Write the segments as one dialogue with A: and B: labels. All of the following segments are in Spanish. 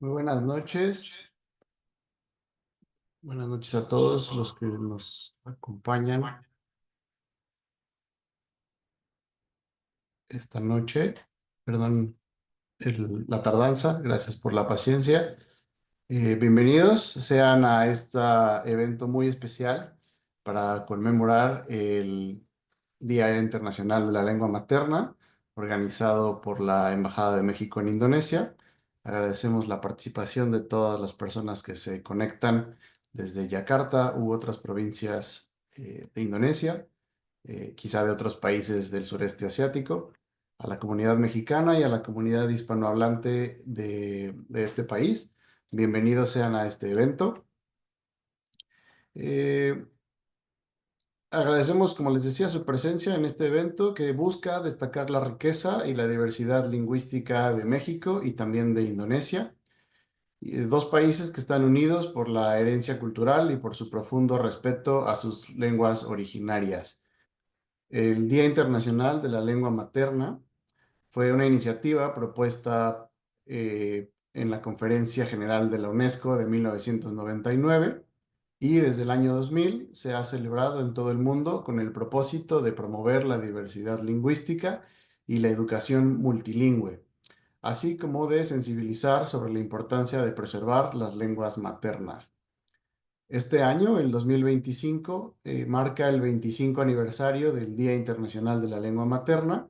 A: Muy buenas noches. Buenas noches a todos los que nos acompañan esta noche. Perdón la tardanza. Gracias por la paciencia. Bienvenidos sean a este evento muy especial para conmemorar el Día Internacional de la Lengua Materna, organizado por la Embajada de México en Indonesia. Agradecemos la participación de todas las personas que se conectan desde Yakarta u otras provincias de Indonesia, quizá de otros países del sureste asiático, a la comunidad mexicana y a la comunidad hispanohablante de este país. Bienvenidos sean a este evento. Eh, Agradecemos, como les decía, su presencia en este evento que busca destacar la riqueza y la diversidad lingüística de México y también de Indonesia, dos países que están unidos por la herencia cultural y por su profundo respeto a sus lenguas originarias. El Día Internacional de la Lengua Materna fue una iniciativa propuesta en la Conferencia General de la UNESCO de 1999 y desde el año 2000 se ha celebrado en todo el mundo con el propósito de promover la diversidad lingüística y la educación multilingüe, así como de sensibilizar sobre la importancia de preservar las lenguas maternas. Este año, el 2025, marca el 25 aniversario del Día Internacional de la Lengua Materna.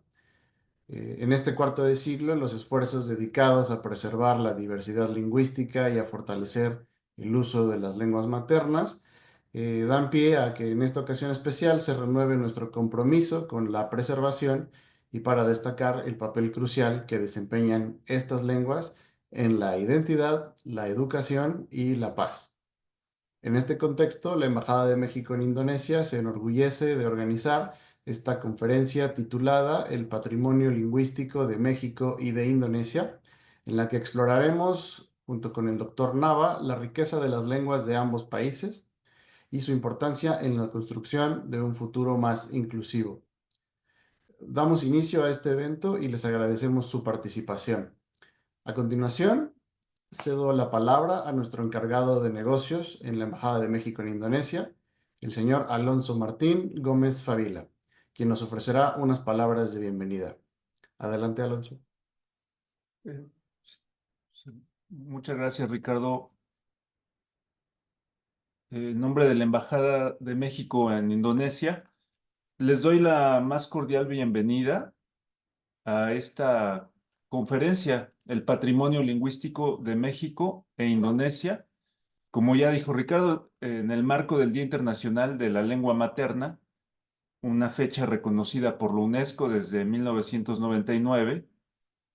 A: En este cuarto de siglo, los esfuerzos dedicados a preservar la diversidad lingüística y a fortalecer el uso de las lenguas maternas dan pie a que en esta ocasión especial se renueve nuestro compromiso con la preservación y para destacar el papel crucial que desempeñan estas lenguas en la identidad, la educación y la paz. En este contexto, la Embajada de México en Indonesia se enorgullece de organizar esta conferencia titulada El Patrimonio Lingüístico de México y de Indonesia, en la que exploraremos, junto con el doctor Nava, la riqueza de las lenguas de ambos países y su importancia en la construcción de un futuro más inclusivo. Damos inicio a este evento y les agradecemos su participación. A continuación, cedo la palabra a nuestro encargado de negocios en la Embajada de México en Indonesia, el señor Alonso Martín Gómez Favila, quien nos ofrecerá unas palabras de bienvenida. Adelante, Alonso.
B: Eh, sí, Muchas gracias, Ricardo. En nombre de la Embajada de México en Indonesia, les doy la más cordial bienvenida a esta conferencia, El Patrimonio Lingüístico de México e Indonesia. Como ya dijo Ricardo, en el marco del Día Internacional de la Lengua Materna, una fecha reconocida por la UNESCO desde 1999,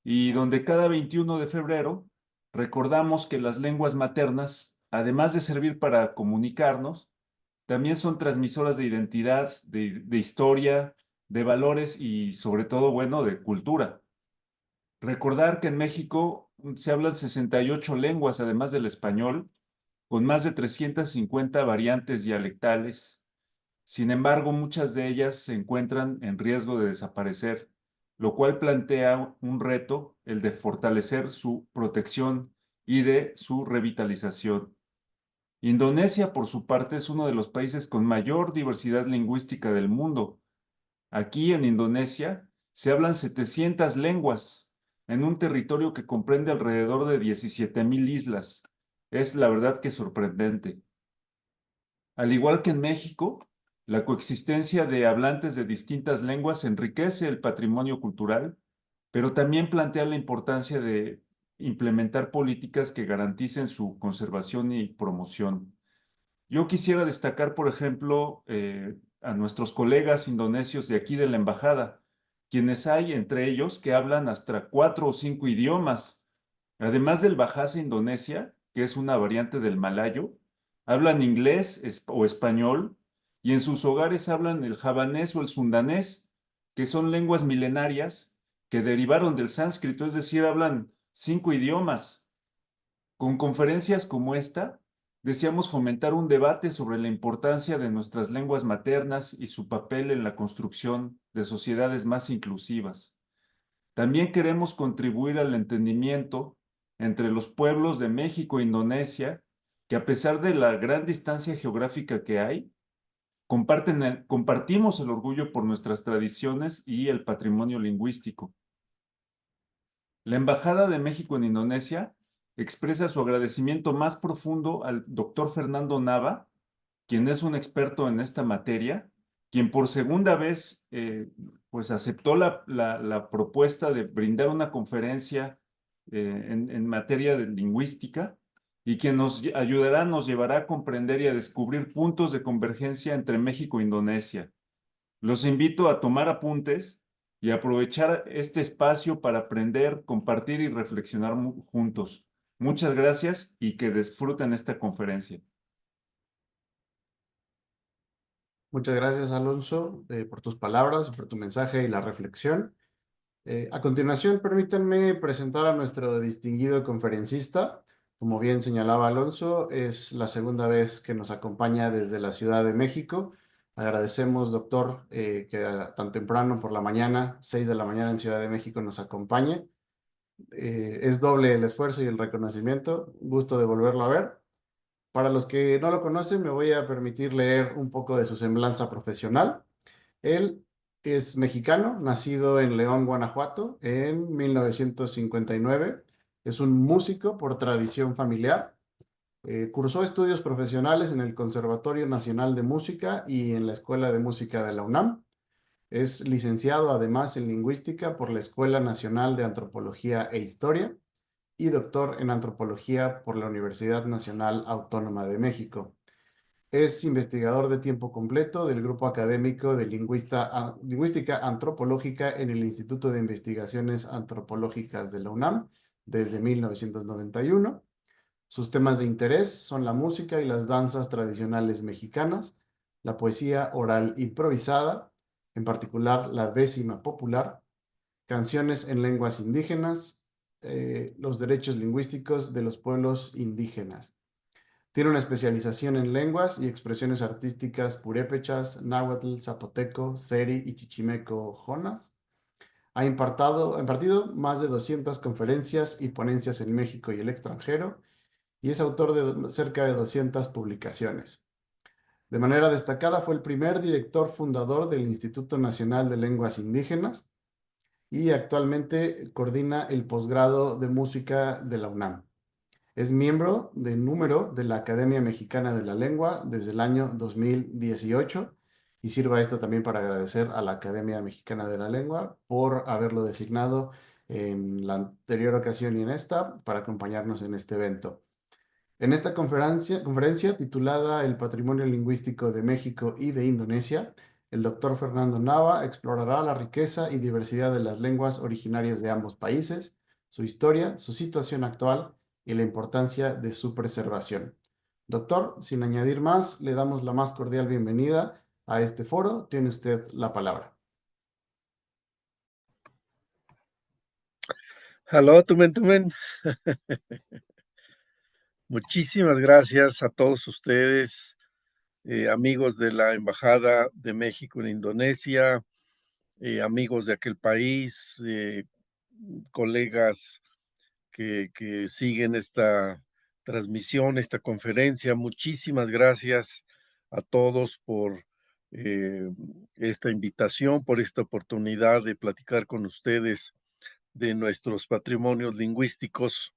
B: y donde cada 21 de febrero recordamos que las lenguas maternas, además de servir para comunicarnos, también son transmisoras de identidad, de historia, de valores y sobre todo, bueno, de cultura. Recordar que en México se hablan 68 lenguas, además del español, con más de 350 variantes dialectales. Sin embargo, muchas de ellas se encuentran en riesgo de desaparecer, lo cual plantea un reto, el de fortalecer su protección y de su revitalización. Indonesia, por su parte, es uno de los países con mayor diversidad lingüística del mundo. Aquí en Indonesia se hablan 700 lenguas en un territorio que comprende alrededor de 17,000 islas. Es la verdad que sorprendente. Al igual que en México, la coexistencia de hablantes de distintas lenguas enriquece el patrimonio cultural, pero también plantea la importancia de implementar políticas que garanticen su conservación y promoción. Yo quisiera destacar, por ejemplo, a nuestros colegas indonesios de aquí de la embajada, quienes hay entre ellos que hablan hasta 4 o 5 idiomas. Además del Bahasa Indonesia, que es una variante del malayo, hablan inglés o español y en sus hogares hablan el javanés o el sundanés, que son lenguas milenarias que derivaron del sánscrito, es decir, hablan 5 idiomas. Con conferencias como esta, deseamos fomentar un debate sobre la importancia de nuestras lenguas maternas y su papel en la construcción de sociedades más inclusivas. También queremos contribuir al entendimiento entre los pueblos de México e Indonesia, que a pesar de la gran distancia geográfica que hay, compartimos el orgullo por nuestras tradiciones y el patrimonio lingüístico. La Embajada de México en Indonesia expresa su agradecimiento más profundo al doctor Fernando Nava, quien es un experto en esta materia, quien por segunda vez pues aceptó la propuesta de brindar una conferencia en materia de lingüística y quien nos ayudará, nos llevará a comprender y a descubrir puntos de convergencia entre México e Indonesia. Los invito a tomar apuntes y aprovechar este espacio para aprender, compartir y reflexionar juntos. Muchas gracias y que disfruten esta conferencia.
A: Muchas gracias, Alonso, por tus palabras, por tu mensaje y la reflexión. A continuación, permítanme presentar a nuestro distinguido conferencista. Como bien señalaba Alonso, es la segunda vez que nos acompaña desde la Ciudad de México. Agradecemos, doctor, que tan temprano por la mañana, 6 de la mañana en Ciudad de México, nos acompañe. Es doble el esfuerzo y el reconocimiento. Gusto de volverlo a ver. Para los que no lo conocen, me voy a permitir leer un poco de su semblanza profesional. Él es mexicano, nacido en León, Guanajuato, en 1959. Es un músico por tradición familiar. Cursó estudios profesionales en el Conservatorio Nacional de Música y en la Escuela de Música de la UNAM. Es licenciado además en lingüística por la Escuela Nacional de Antropología e Historia y doctor en antropología por la Universidad Nacional Autónoma de México. Es investigador de tiempo completo del Grupo Académico de Lingüística Antropológica en el Instituto de Investigaciones Antropológicas de la UNAM desde 1991. Sus temas de interés son la música y las danzas tradicionales mexicanas, la poesía oral improvisada, en particular la décima popular, canciones en lenguas indígenas, los derechos lingüísticos de los pueblos indígenas. Tiene una especialización en lenguas y expresiones artísticas purépechas, náhuatl, zapoteco, seri y chichimeco jonas. Ha impartido más de 200 conferencias y ponencias en México y el extranjero y es autor de cerca de 200 publicaciones. De manera destacada fue el primer director fundador del Instituto Nacional de Lenguas Indígenas y actualmente coordina el posgrado de música de la UNAM. Es miembro de número de la Academia Mexicana de la Lengua desde el año 2018 y sirva esto también para agradecer a la Academia Mexicana de la Lengua por haberlo designado en la anterior ocasión y en esta para acompañarnos en este evento. En esta conferencia titulada El Patrimonio Lingüístico de México y de Indonesia, el doctor Fernando Nava explorará la riqueza y diversidad de las lenguas originarias de ambos países, su historia, su situación actual y la importancia de su preservación. Doctor, sin añadir más, le damos la más cordial bienvenida a este foro. Tiene usted la palabra.
C: Aló, Tumen. Muchísimas gracias a todos ustedes, amigos de la Embajada de México en Indonesia, amigos de aquel país, colegas que siguen esta transmisión, esta conferencia. Muchísimas gracias a todos por esta invitación, por esta oportunidad de platicar con ustedes de nuestros patrimonios lingüísticos.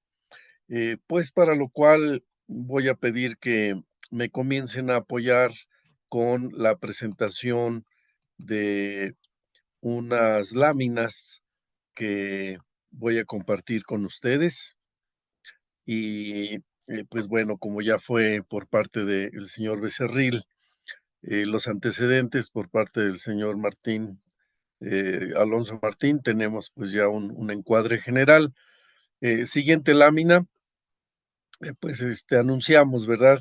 C: Pues para lo cual voy a pedir que me comiencen a apoyar con la presentación de unas láminas que voy a compartir con ustedes. Y pues bueno, como ya fue por parte del señor Becerril, los antecedentes por parte del señor Martín, Alonso Martín, tenemos pues ya un encuadre general. Siguiente lámina. Pues anunciamos, ¿verdad?,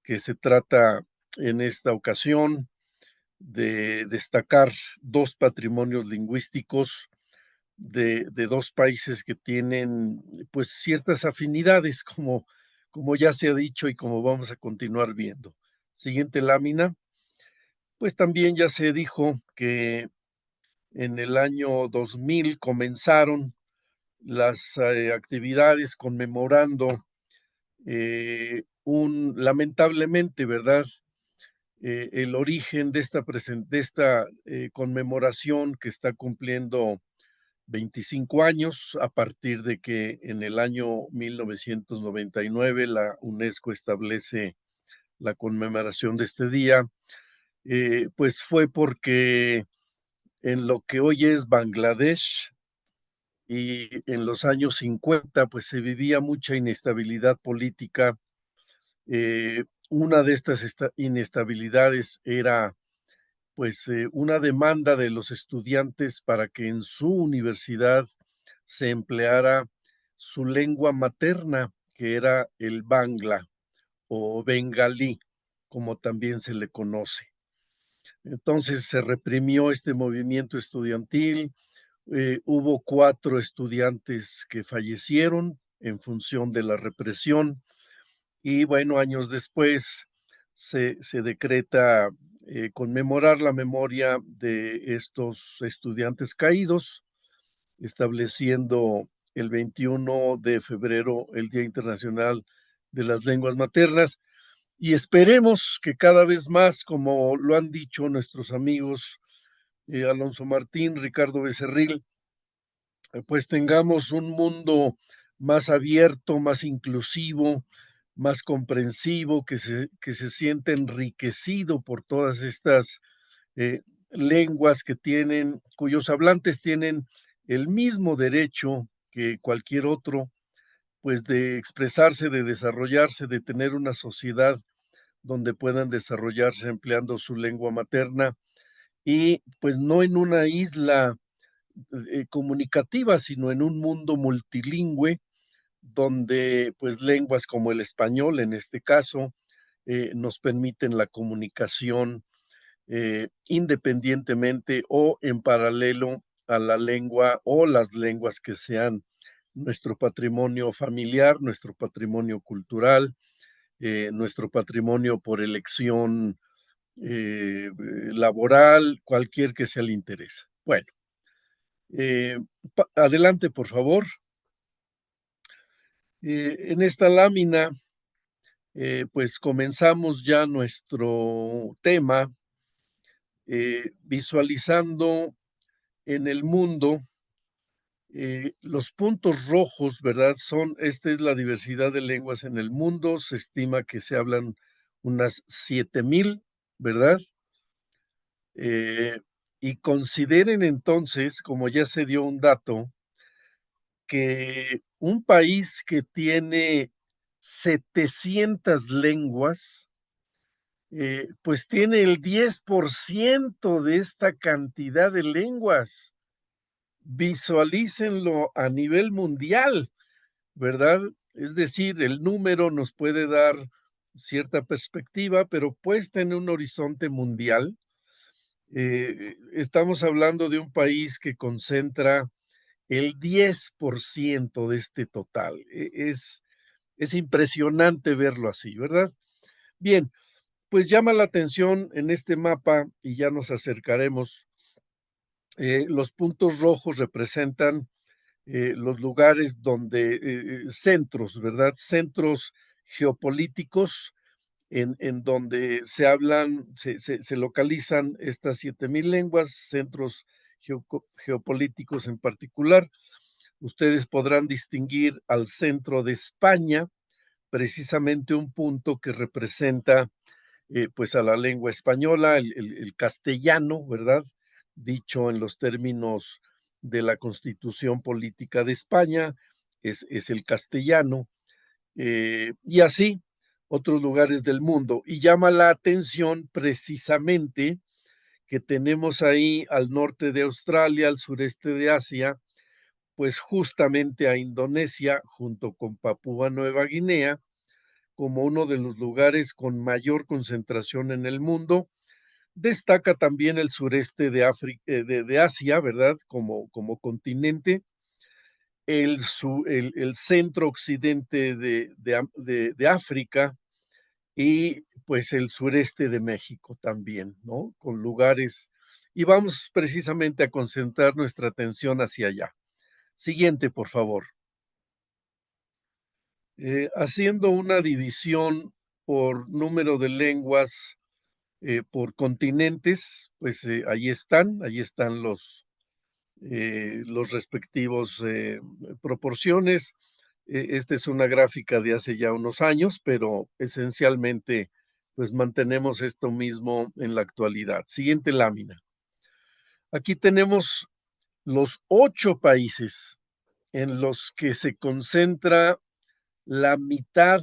C: que se trata en esta ocasión de destacar dos patrimonios lingüísticos de dos países que tienen pues ciertas afinidades, como ya se ha dicho y como vamos a continuar viendo. Siguiente lámina. Pues también ya se dijo que en el año 2000 comenzaron las actividades conmemorando lamentablemente, ¿verdad? El origen de esta conmemoración que está cumpliendo 25 años a partir de que en el año 1999 la UNESCO establece la conmemoración de este día, pues fue porque en lo que hoy es Bangladesh y en los años 50, pues se vivía mucha inestabilidad política. Una de estas inestabilidades era pues una demanda de los estudiantes para que en su universidad se empleara su lengua materna, que era el bangla o bengalí, como también se le conoce. Entonces se reprimió este movimiento estudiantil, hubo 4 estudiantes que fallecieron en función de la represión y bueno, años después se decreta conmemorar la memoria de estos estudiantes caídos, estableciendo el 21 de febrero el Día Internacional de las Lenguas Maternas. Y esperemos que cada vez más, como lo han dicho nuestros amigos Alonso Martín, Ricardo Becerril, pues tengamos un mundo más abierto, más inclusivo, más comprensivo, que se sienta enriquecido por todas estas eh, lenguas cuyos hablantes tienen el mismo derecho que cualquier otro, pues de expresarse, de desarrollarse, de tener una sociedad donde puedan desarrollarse empleando su lengua materna y pues no en una isla comunicativa, sino en un mundo multilingüe donde pues lenguas como el español en este caso nos permiten la comunicación independientemente o en paralelo a la lengua o las lenguas que sean nuestro patrimonio familiar, nuestro patrimonio cultural, nuestro patrimonio por elección laboral, cualquier que sea el interés. Bueno, eh, adelante, por favor. En esta lámina, pues comenzamos ya nuestro tema visualizando en el mundo los puntos rojos, ¿verdad? Esta es la diversidad de lenguas en el mundo. Se estima que se hablan unas 7,000, ¿verdad? Eh, y consideren entonces, como ya se dio un dato, que un país que tiene 700 lenguas, pues tiene el 10% de esta cantidad de lenguas. Visualícenlo a nivel mundial, ¿verdad? Es decir, el número nos puede dar cierta perspectiva, pero puesta en un horizonte mundial, estamos hablando de un país que concentra el 10% de este total. Es impresionante verlo así, ¿verdad? Bien, pues llama la atención en este mapa y ya nos acercaremos. Los puntos rojos representan los lugares donde, centros, ¿verdad? Centros geopolíticos en donde se localizan estas 7,000 lenguas, centros geopolíticos en particular. Ustedes podrán distinguir al centro de España, precisamente un punto que representa pues a la lengua española, el castellano, ¿verdad? Dicho en los términos de la Constitución Política de España, es el castellano, y así otros lugares del mundo. Y llama la atención precisamente que tenemos ahí al norte de Australia, al sureste de Asia, pues justamente a Indonesia junto con Papúa Nueva Guinea como uno de los lugares con mayor concentración en el mundo. Destaca también el sureste de Asia, ¿verdad? Como continente, el centro occidente de África y pues el sureste de México también, ¿no? Con lugares, y vamos precisamente a concentrar nuestra atención hacia allá. Siguiente, por favor. Haciendo una división por número de lenguas por continentes, pues ahí están los respectivos proporciones. Esta es una gráfica de hace ya unos años, pero esencialmente pues mantenemos esto mismo en la actualidad. Siguiente lámina. Aquí tenemos los 8 países en los que se concentra la mitad,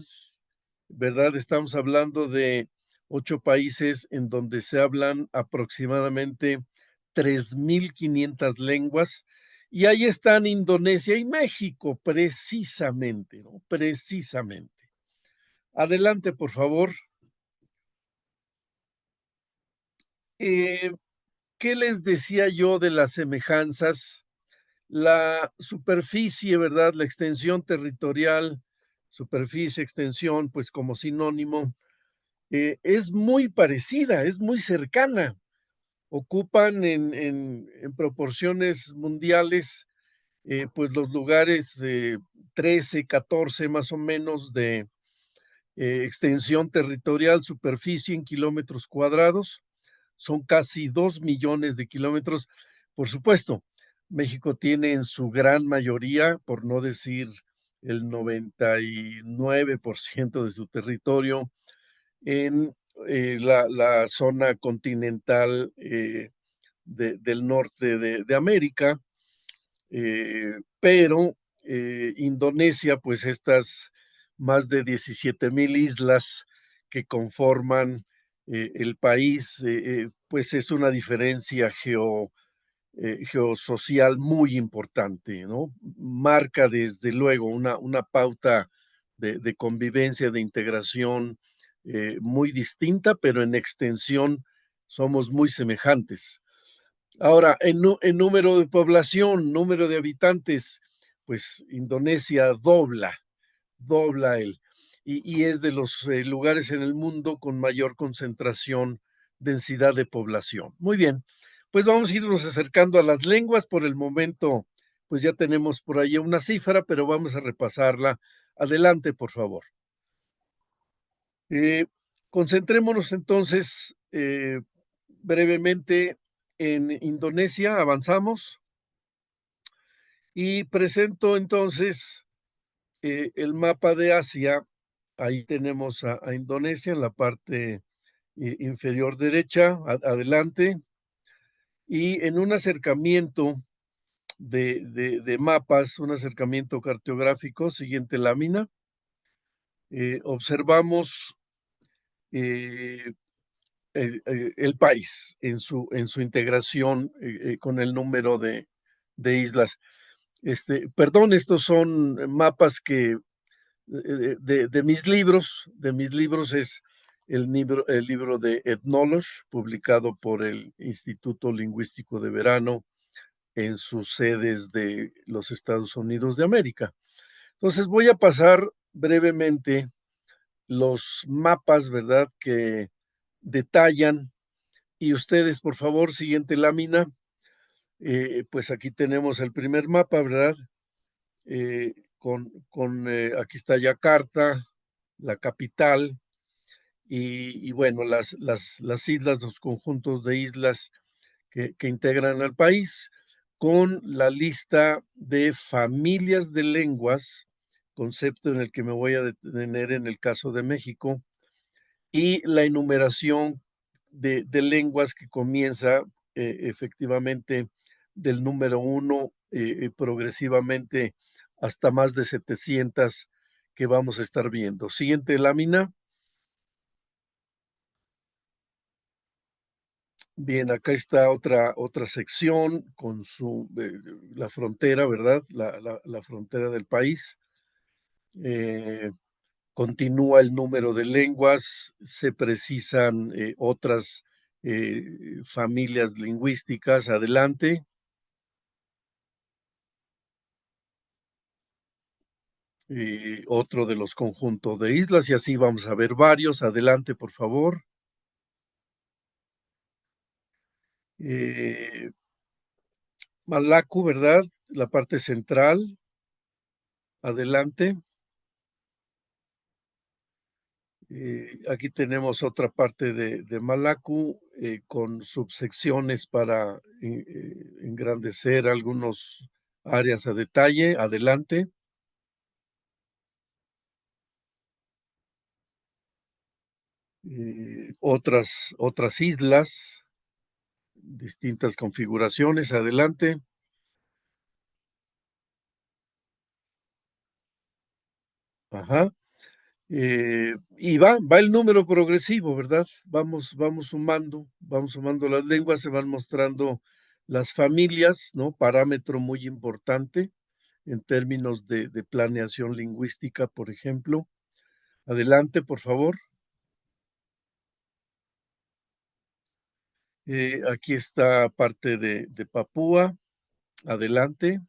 C: ¿verdad? Estamos hablando de 8 países en donde se hablan aproximadamente 3.500 lenguas, y ahí están Indonesia y México, precisamente, ¿no? Precisamente. Adelante, por favor. ¿Qué les decía yo de las semejanzas? La superficie, ¿verdad? La extensión territorial, superficie, extensión, pues como sinónimo, es muy parecida, es muy cercana. Ocupan en proporciones mundiales, pues los lugares 13, 14 más o menos de extensión territorial, superficie en kilómetros cuadrados. Son casi 2 millones de kilómetros. Por supuesto, México tiene en su gran mayoría, por no decir el 99% de su territorio, en la zona continental del norte de América, pero Indonesia, pues estas más de 17,000 islas que conforman el país, pues es una diferencia geosocial muy importante, ¿no? Marca desde luego una pauta de convivencia, de integración muy distinta, pero en extensión somos muy semejantes. Ahora, en número de población, número de habitantes, pues Indonesia dobla y es de los lugares en el mundo con mayor concentración, densidad de población. Muy bien, pues vamos a irnos acercando a las lenguas. Por el momento, pues ya tenemos por ahí una cifra, pero vamos a repasarla. Adelante, por favor. Eh, Concentrémonos entonces brevemente en Indonesia, avanzamos y presento entonces el mapa de Asia. Ahí tenemos a Indonesia en la parte inferior derecha, adelante, y en un acercamiento de mapas, un acercamiento cartográfico, siguiente lámina, observamos eh, el país en su integración con el número de islas. Perdón, estos son mapas que de mis libros es el libro de Ethnologue, publicado por el Instituto Lingüístico de Verano en sus sedes de los Estados Unidos de América. Entonces voy a pasar brevemente los mapas, ¿verdad?, que detallan. Y ustedes, por favor, siguiente lámina. Pues aquí tenemos el primer mapa, ¿verdad? Aquí está Yakarta, la capital, y bueno, las islas, los conjuntos de islas que integran al país, con la lista de familias de lenguas, concepto en el que me voy a detener en el caso de México, y la enumeración de lenguas que comienza efectivamente del número 1 progresivamente hasta más de 700 que vamos a estar viendo. Siguiente lámina. Bien, acá está otra sección con la frontera, ¿verdad? La frontera del país. Continúa el número de lenguas, se precisan otras familias lingüísticas. Adelante. Otro de los conjuntos de islas, y así vamos a ver varios. Adelante, por favor. Malacu, ¿verdad? la parte central, adelante. Aquí tenemos otra parte de Malacu con subsecciones para engrandecer algunos áreas a detalle. Adelante. Otras islas, distintas configuraciones. Adelante. Ajá. Y va el número progresivo, ¿verdad? Vamos sumando las lenguas, se van mostrando las familias, ¿no? Parámetro muy importante en términos de planeación lingüística, por ejemplo. Adelante, por favor. Aquí está parte de Papúa. Adelante.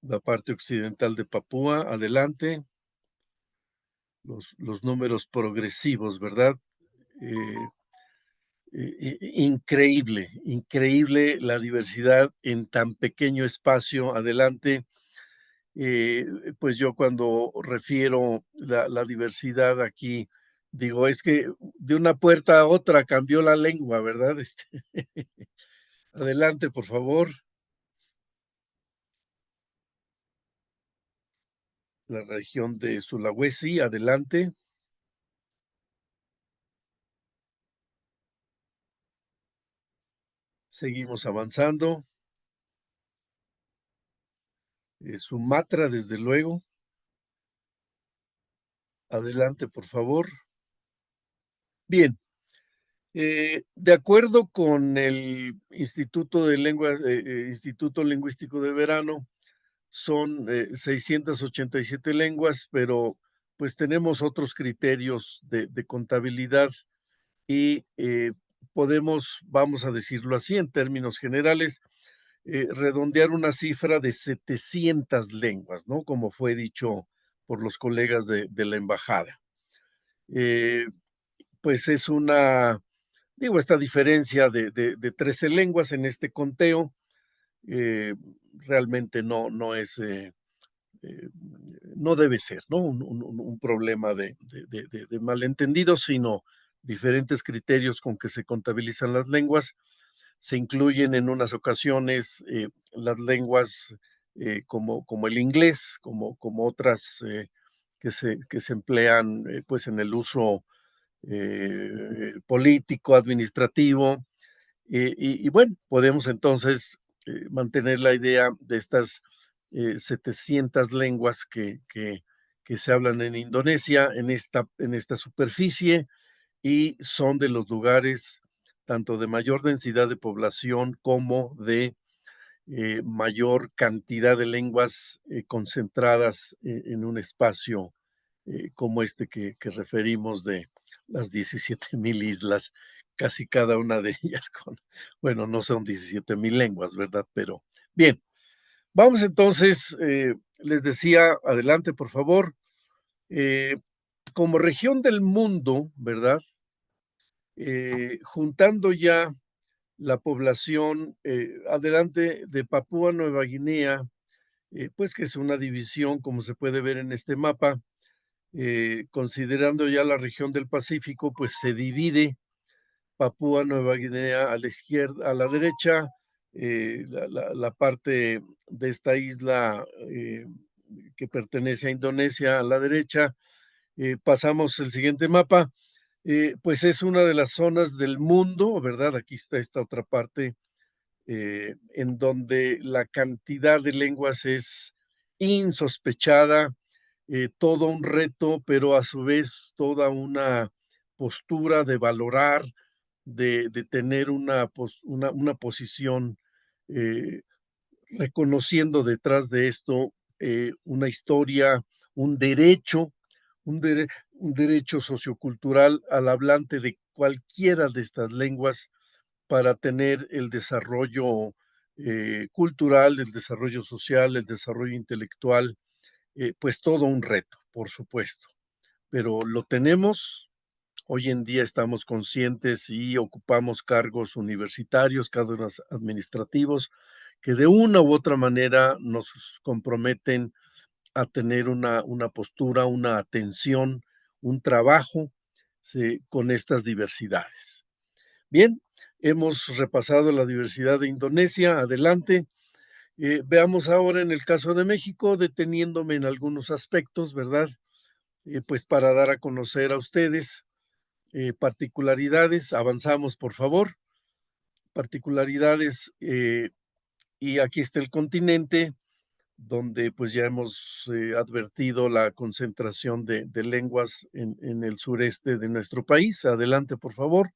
C: La parte occidental de Papúa. Adelante. Los números progresivos, ¿verdad? Increíble, increíble la diversidad en tan pequeño espacio. Adelante. Pues yo cuando refiero la diversidad aquí, digo, es que de una puerta a otra cambió la lengua, ¿verdad? Adelante, por favor. La región de Sulawesi, adelante. Seguimos avanzando. Sumatra, desde luego. Adelante, por favor. Bien, de acuerdo con el Instituto de Lenguas, Instituto Lingüístico de Verano, son 687 lenguas, pero pues tenemos otros criterios de contabilidad y podemos, vamos a decirlo así, en términos generales, redondear una cifra de 700 lenguas, ¿no? Como fue dicho por los colegas de la embajada. Eh, pues es una, digo, esta diferencia de 13 lenguas en este conteo eh, realmente no es, no debe ser, ¿no? Un problema de malentendidos, sino diferentes criterios con que se contabilizan las lenguas. Se incluyen en unas ocasiones las lenguas como el inglés, como otras que se emplean pues en el uso político, administrativo, y bueno, podemos entonces mantener la idea de estas 700 lenguas que se hablan en Indonesia, en esta superficie, y son de los lugares tanto de mayor densidad de población como de mayor cantidad de lenguas concentradas en un espacio como este que referimos de las 17,000 islas, casi cada una de ellas bueno, no son 17,000 lenguas, ¿verdad? Pero bien, vamos entonces, les decía, adelante, por favor. Eh, como región del mundo, ¿verdad? Juntando ya la población, adelante de Papúa Nueva Guinea, pues que es una división, como se puede ver en este mapa, considerando ya la región del Pacífico, pues se divide Papúa Nueva Guinea a la izquierda, a la derecha, la parte de esta isla que pertenece a Indonesia a la derecha. Pasamos el siguiente mapa, pues es una de las zonas del mundo, ¿verdad? Aquí está esta otra parte en donde la cantidad de lenguas es insospechada, todo un reto, pero a su vez toda una postura de valorar, de tener una posición, eh, reconociendo detrás de esto una historia, un derecho, un derecho sociocultural al hablante de cualquiera de estas lenguas para tener el desarrollo cultural, el desarrollo social, el desarrollo intelectual, pues todo un reto, por supuesto. Pero lo tenemos hoy en día estamos conscientes y ocupamos cargos universitarios, cargos administrativos, que de una u otra manera nos comprometen a tener una postura, una atención, un trabajo, sí, con estas diversidades. Bien, hemos repasado la diversidad de Indonesia. Adelante. Veamos ahora en el caso de México, deteniéndome en algunos aspectos, ¿verdad? Pues para dar a conocer a ustedes particularidades. Avanzamos, por favor. Particularidades, y aquí está el continente, donde pues ya hemos advertido la concentración de lenguas en el sureste de nuestro país. Adelante, por favor.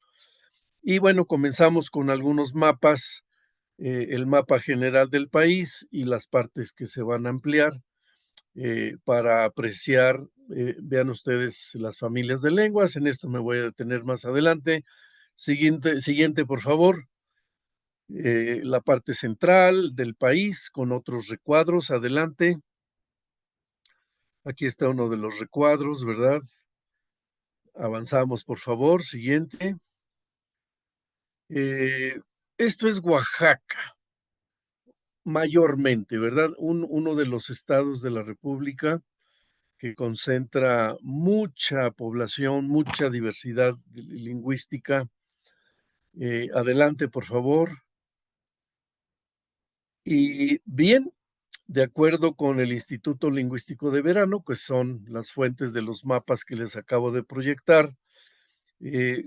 C: Y bueno, comenzamos con algunos mapas, el mapa general del país y las partes que se van a ampliar para apreciar, vean ustedes las familias de lenguas. En esto me voy a detener más adelante. Siguiente, por favor. La parte central del país con otros recuadros. Adelante. Aquí está uno de los recuadros, ¿verdad? Avanzamos, por favor. Siguiente. Esto es Oaxaca, mayormente, ¿verdad? Uno de los estados de la República que concentra mucha población, mucha diversidad lingüística. Adelante, por favor. Y bien, de acuerdo con el Instituto Lingüístico de Verano, que son las fuentes de los mapas que les acabo de proyectar,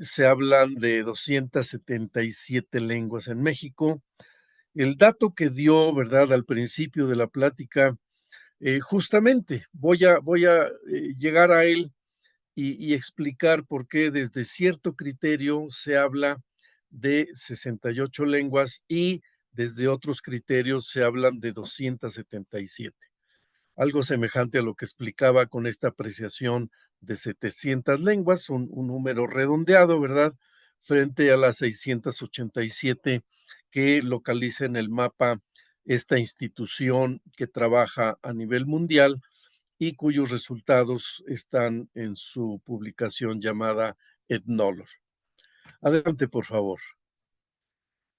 C: se hablan de 277 lenguas en México. El dato que dio, ¿verdad?, al principio de la plática, justamente voy a llegar a él y explicar por qué desde cierto criterio se habla de 68 lenguas y desde otros criterios se hablan de 277. Algo semejante a lo que explicaba con esta apreciación de 700 lenguas, un número redondeado, ¿verdad? Frente a las 687 que localiza en el mapa esta institución que trabaja a nivel mundial y cuyos resultados están en su publicación llamada Ethnologue. Adelante, por favor.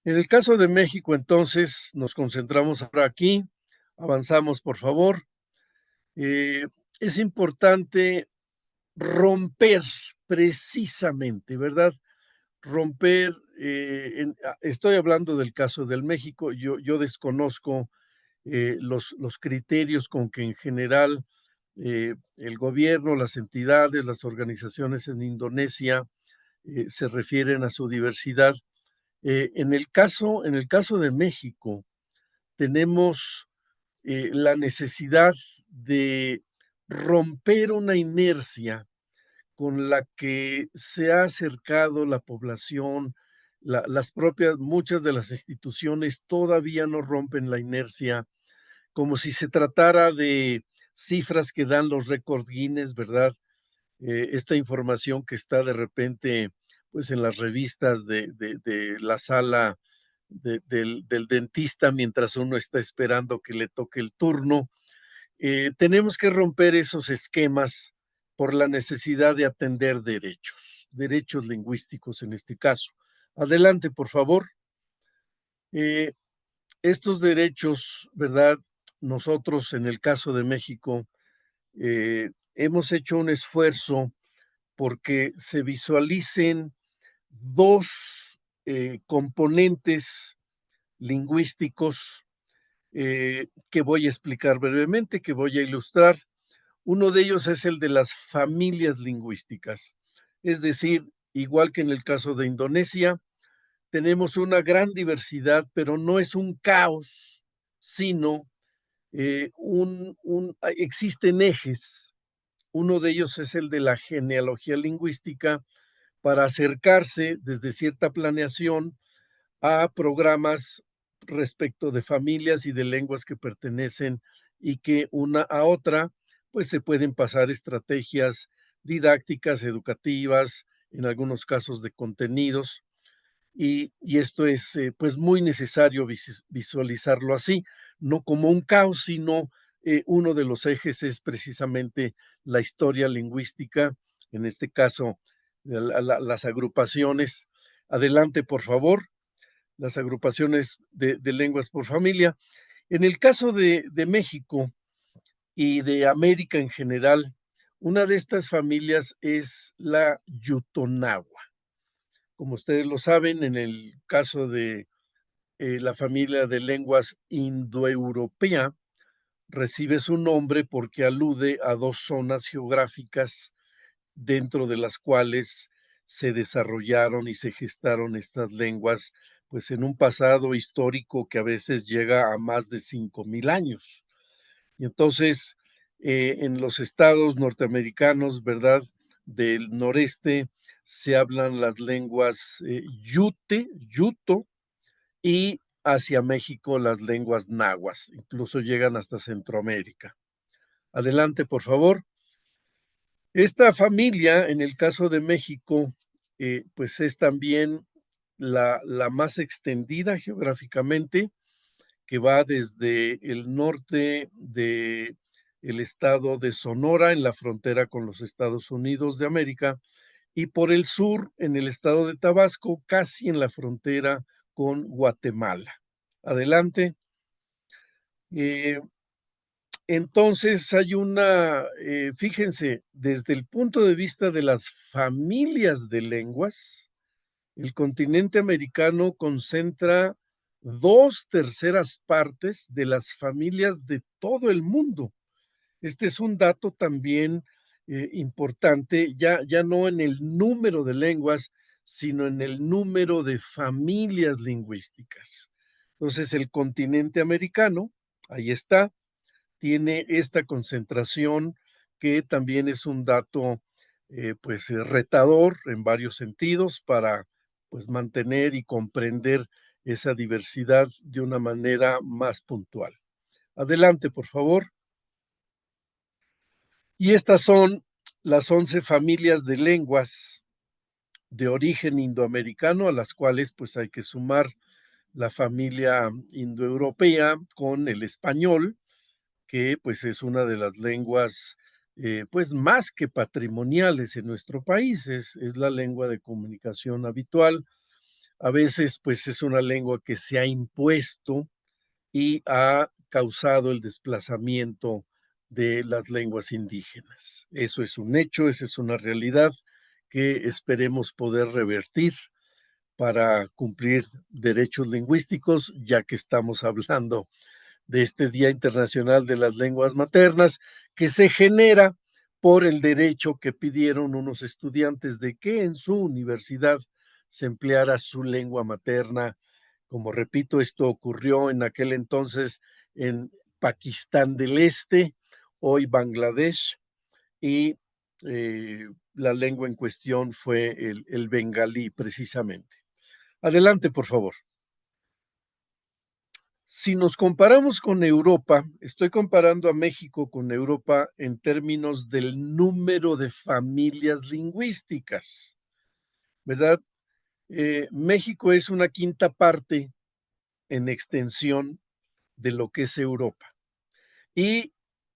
C: En el caso de México, entonces, nos concentramos ahora aquí. Avanzamos, por favor. Es importante romper precisamente, ¿verdad? Romper, estoy hablando del caso del México, yo desconozco los criterios con que en general el gobierno, las entidades, las organizaciones en Indonesia se refieren a su diversidad. En el caso de México, tenemos la necesidad de romper una inercia con la que se ha acercado la población, muchas de las instituciones todavía no rompen la inercia, como si se tratara de cifras que dan los récord Guinness, ¿verdad? Esta información que está de repente, pues, en las revistas de la sala del dentista mientras uno está esperando que le toque el turno. Tenemos que romper esos esquemas por la necesidad de atender derechos lingüísticos en este caso. Adelante, por favor. Estos derechos, ¿verdad? Nosotros, en el caso de México, hemos hecho un esfuerzo porque se visualicen dos componentes lingüísticos que voy a explicar brevemente, que voy a ilustrar. Uno de ellos es el de las familias lingüísticas, es decir, igual que en el caso de Indonesia, tenemos una gran diversidad, pero no es un caos, sino existen ejes. Uno de ellos es el de la genealogía lingüística para acercarse desde cierta planeación a programas respecto de familias y de lenguas que pertenecen y que una a otra, pues se pueden pasar estrategias didácticas, educativas, en algunos casos de contenidos, y esto es pues muy necesario visualizarlo así, no como un caos, sino uno de los ejes es precisamente la historia lingüística, en este caso las agrupaciones. Adelante, por favor, las agrupaciones de lenguas por familia. En el caso de México y de América en general, una de estas familias es la Yutonagua. Como ustedes lo saben, en el caso de la familia de lenguas indoeuropea, recibe su nombre porque alude a dos zonas geográficas dentro de las cuales se desarrollaron y se gestaron estas lenguas, pues en un pasado histórico que a veces llega a más de 5,000 años. Y entonces, en los estados norteamericanos, ¿verdad? Del noreste se hablan las lenguas yuto, y hacia México las lenguas nahuas, incluso llegan hasta Centroamérica. Adelante, por favor. Esta familia, en el caso de México, pues es también la más extendida geográficamente, que va desde el norte de el estado de Sonora, en la frontera con los Estados Unidos de América, y por el sur, en el estado de Tabasco, casi en la frontera con Guatemala. Adelante. Eh, entonces hay fíjense, desde el punto de vista de las familias de lenguas, el continente americano concentra 2/3 de las familias de todo el mundo. Este es un dato también importante, ya no en el número de lenguas, sino en el número de familias lingüísticas. Entonces, el continente americano, ahí está, tiene esta concentración que también es un dato pues retador en varios sentidos para pues mantener y comprender esa diversidad de una manera más puntual. Adelante, por favor. Y estas son las 11 familias de lenguas de origen indoamericano, a las cuales pues hay que sumar la familia indoeuropea con el español, que pues es una de las lenguas pues más que patrimoniales en nuestro país, es la lengua de comunicación habitual. A veces pues es una lengua que se ha impuesto y ha causado el desplazamiento de las lenguas indígenas. Eso es un hecho, esa es una realidad que esperemos poder revertir para cumplir derechos lingüísticos, ya que estamos hablando de este Día Internacional de las Lenguas Maternas, que se genera por el derecho que pidieron unos estudiantes de que en su universidad se empleara su lengua materna. Como repito, esto ocurrió en aquel entonces en Pakistán del Este, hoy Bangladesh, y la lengua en cuestión fue el bengalí precisamente. Adelante, por favor. Si nos comparamos con Europa, estoy comparando a México con Europa en términos del número de familias lingüísticas, ¿verdad? México es una quinta parte en extensión de lo que es Europa. Y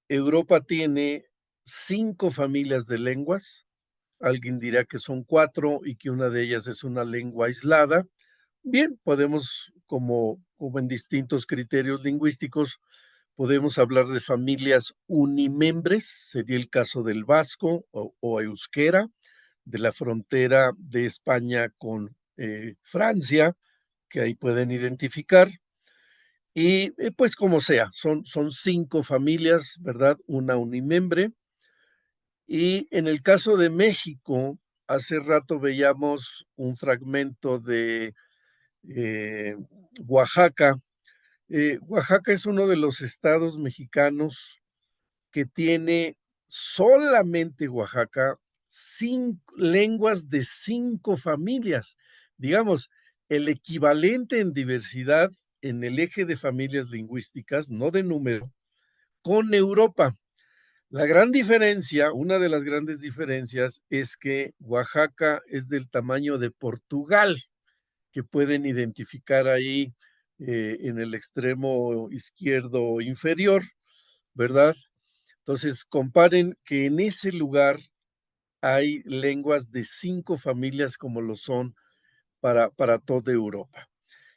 C: Europa tiene 5 familias de lenguas. Alguien dirá que son 4 y que una de ellas es una lengua aislada. Bien, podemos, como en distintos criterios lingüísticos, podemos hablar de familias unimembres, sería el caso del vasco o euskera, de la frontera de España con Francia, que ahí pueden identificar. Y pues como sea, son 5 familias, ¿verdad? Una unimembre. Y en el caso de México, hace rato veíamos un fragmento de eh, Oaxaca. Oaxaca es uno de los estados mexicanos que tiene solamente Oaxaca lenguas de 5 familias. Digamos, el equivalente en diversidad en el eje de familias lingüísticas, no de número, con Europa. La gran diferencia, una de las grandes diferencias es que Oaxaca es del tamaño de Portugal, que pueden identificar ahí en el extremo izquierdo inferior, ¿verdad? Entonces, comparen que en ese lugar hay lenguas de 5 familias como lo son para toda Europa.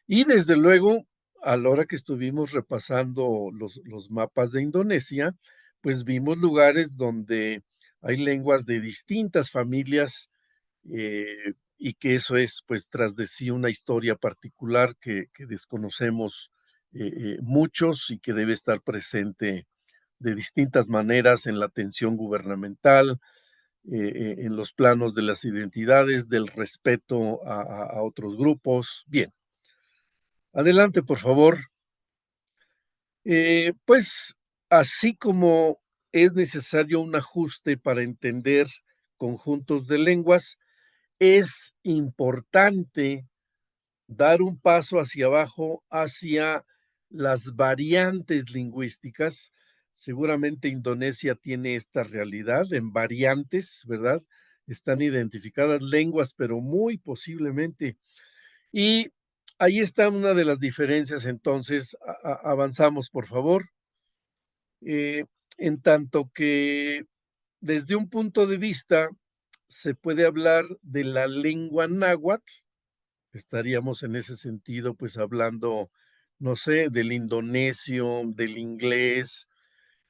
C: Y desde luego, a la hora que estuvimos repasando los mapas de Indonesia, pues vimos lugares donde hay lenguas de distintas familias, y que eso es, pues, tras de sí una historia particular que desconocemos muchos y que debe estar presente de distintas maneras en la atención gubernamental, en los planos de las identidades, del respeto a otros grupos. Bien, adelante, por favor. Pues, así como es necesario un ajuste para entender conjuntos de lenguas, es importante dar un paso hacia abajo, hacia las variantes lingüísticas. Seguramente Indonesia tiene esta realidad en variantes, ¿verdad? Están identificadas lenguas, pero muy posiblemente. Y ahí está una de las diferencias, entonces, avanzamos, por favor. Eh, en tanto que desde un punto de vista se puede hablar de la lengua náhuatl, estaríamos en ese sentido, pues hablando, no sé, del indonesio, del inglés,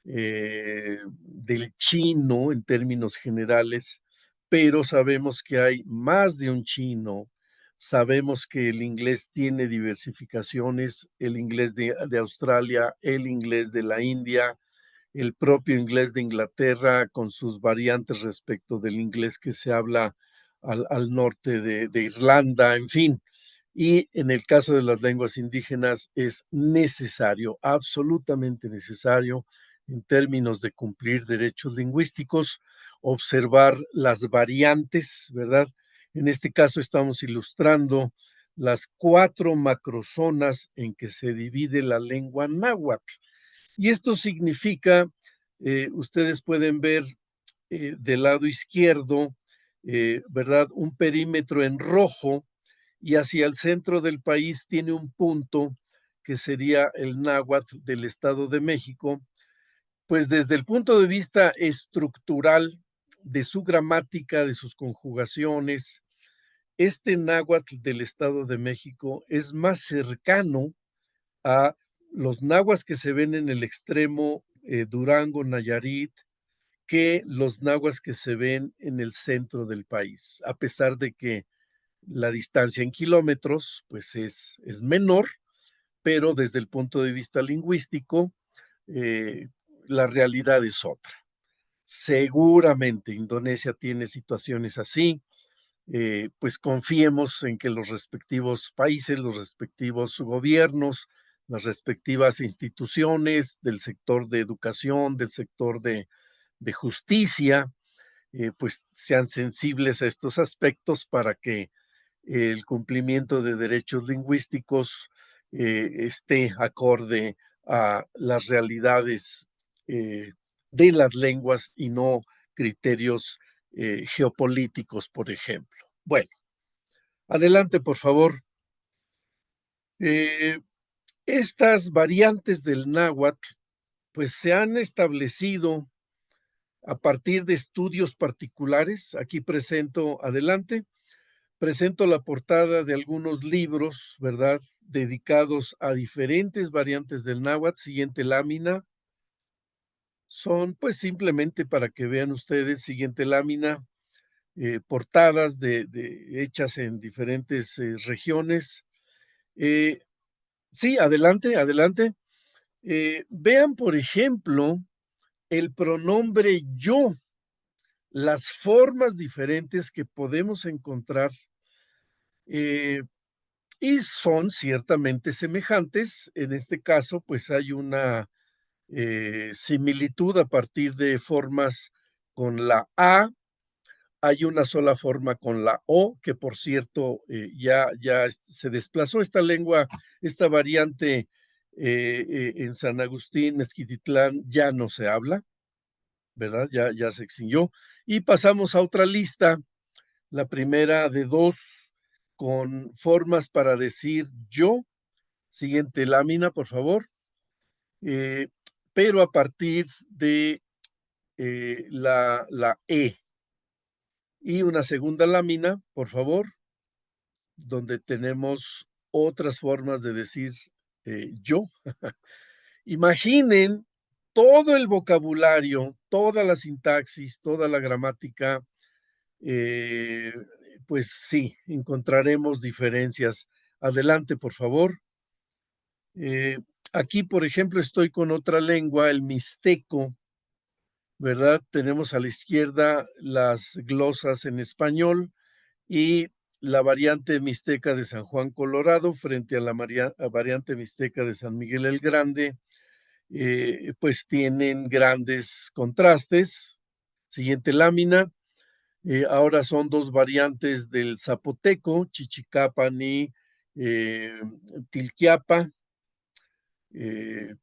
C: del chino en términos generales, pero sabemos que hay más de un chino. Sabemos que el inglés tiene diversificaciones, el inglés de Australia, el inglés de la India, el propio inglés de Inglaterra con sus variantes respecto del inglés que se habla al norte de Irlanda, en fin. Y en el caso de las lenguas indígenas es necesario, absolutamente necesario, en términos de cumplir derechos lingüísticos, observar las variantes, ¿verdad? En este caso estamos ilustrando las 4 macrozonas en que se divide la lengua náhuatl. Y esto significa, ustedes pueden ver del lado izquierdo, ¿verdad? Un perímetro en rojo y hacia el centro del país tiene un punto que sería el náhuatl del Estado de México. Pues desde el punto de vista estructural de su gramática, de sus conjugaciones, este náhuatl del Estado de México es más cercano a los nahuas que se ven en el extremo Durango, Nayarit, que los nahuas que se ven en el centro del país, a pesar de que la distancia en kilómetros pues es menor, pero desde el punto de vista lingüístico, eh, la realidad es otra. Seguramente Indonesia tiene situaciones así, pues confiemos en que los respectivos países, los respectivos gobiernos, las respectivas instituciones del sector de educación, del sector de justicia, pues sean sensibles a estos aspectos para que el cumplimiento de derechos lingüísticos esté acorde a las realidades de las lenguas y no criterios geopolíticos, por ejemplo. Bueno, adelante, por favor. Eh, estas variantes del náhuatl, pues se han establecido a partir de estudios particulares. Aquí presento, adelante, presento la portada de algunos libros, ¿verdad? Dedicados a diferentes variantes del náhuatl. Siguiente lámina. Son pues simplemente para que vean ustedes, siguiente lámina, portadas hechas en diferentes regiones. Eh, sí, adelante, adelante. Vean, por ejemplo, el pronombre yo, las formas diferentes que podemos encontrar y son ciertamente semejantes. En este caso, pues hay una similitud a partir de formas con la A. Hay una sola forma con la O, que por cierto ya se desplazó esta lengua, esta variante en San Agustín, Mezquititlán, ya no se habla, ¿verdad? Ya se extinguió. Y pasamos a otra lista, la primera de 2 con formas para decir yo. Siguiente lámina, por favor. Eh, pero a partir de la E. Y una segunda lámina, por favor, donde tenemos otras formas de decir yo. Imaginen todo el vocabulario, toda la sintaxis, toda la gramática, eh, pues sí, encontraremos diferencias. Adelante, por favor. Eh, Aquí, por ejemplo, estoy con otra lengua, el mixteco, ¿verdad? Tenemos a la izquierda las glosas en español y la variante mixteca de San Juan, Colorado, frente a la variante mixteca de San Miguel el Grande, pues tienen grandes contrastes. Siguiente lámina. Ahora son dos variantes del zapoteco, Chichicapan y Tilquiapa, eh,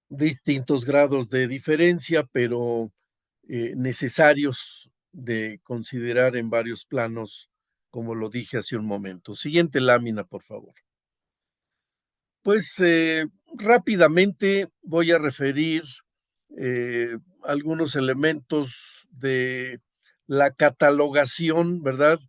C: distintos grados de diferencia, pero necesarios de considerar en varios planos, como lo dije hace un momento. Siguiente lámina, por favor. Pues rápidamente voy a referir algunos elementos de la catalogación, ¿verdad?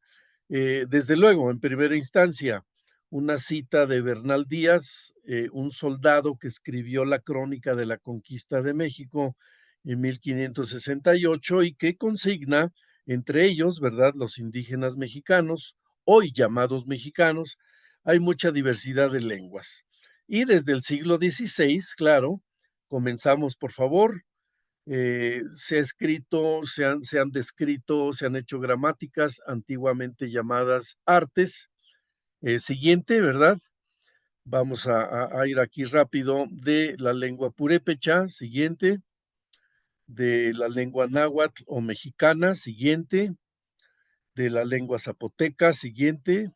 C: Desde luego, en primera instancia, una cita de Bernal Díaz, un soldado que escribió la crónica de la conquista de México en 1568 y que consigna, entre ellos, ¿verdad? Los indígenas mexicanos, hoy llamados mexicanos, hay mucha diversidad de lenguas. Y desde el siglo XVI, claro, comenzamos, por favor, se ha escrito, se han descrito, se han hecho gramáticas antiguamente llamadas artes. Siguiente, ¿verdad? Vamos a ir aquí rápido de la lengua purépecha, siguiente, de la lengua náhuatl o mexicana, siguiente, de la lengua zapoteca, siguiente,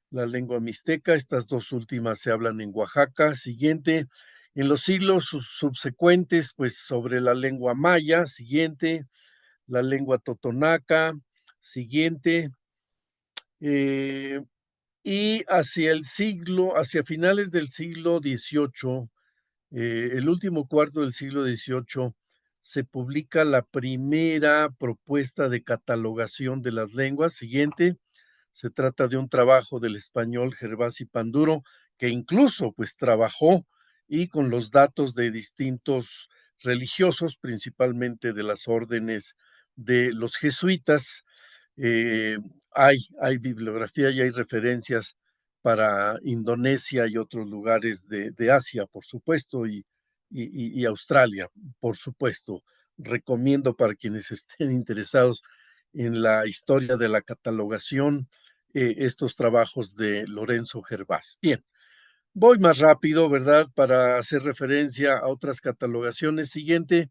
C: la lengua mixteca, estas dos últimas se hablan en Oaxaca, siguiente, en los siglos subsecuentes, pues sobre la lengua maya, siguiente, la lengua totonaca, siguiente, eh, y hacia finales del siglo XVIII, el último cuarto del siglo XVIII, se publica la primera propuesta de catalogación de las lenguas. Siguiente, se trata de un trabajo del español Gervasi Panduro, que incluso pues trabajó y con los datos de distintos religiosos, principalmente de las órdenes de los jesuitas. Eh, hay bibliografía y hay referencias para Indonesia y otros lugares de Asia, por supuesto, y Australia, por supuesto. Recomiendo para quienes estén interesados en la historia de la catalogación estos trabajos de Lorenzo Gervás. Bien, voy más rápido, ¿verdad? Para hacer referencia a otras catalogaciones. Siguiente,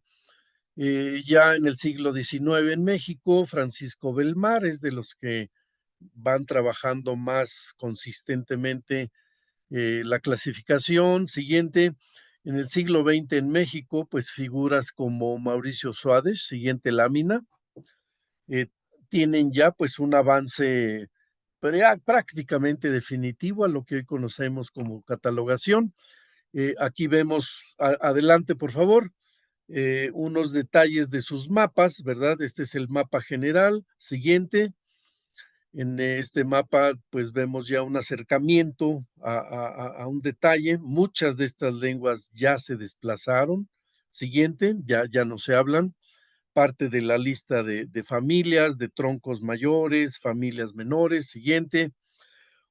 C: ya en el siglo XIX en México, Francisco Belmar es de los que van trabajando más consistentemente la clasificación. Siguiente, en el siglo XX en México, pues figuras como Mauricio Suárez, siguiente lámina, eh, tienen ya pues un avance prácticamente definitivo a lo que hoy conocemos como catalogación. Aquí vemos, adelante por favor, unos detalles de sus mapas, ¿verdad? Este es el mapa general. Siguiente. En este mapa, pues vemos ya un acercamiento a un detalle. Muchas de estas lenguas ya se desplazaron. Siguiente, ya no se hablan. Parte de la lista de familias, de troncos mayores, familias menores. Siguiente.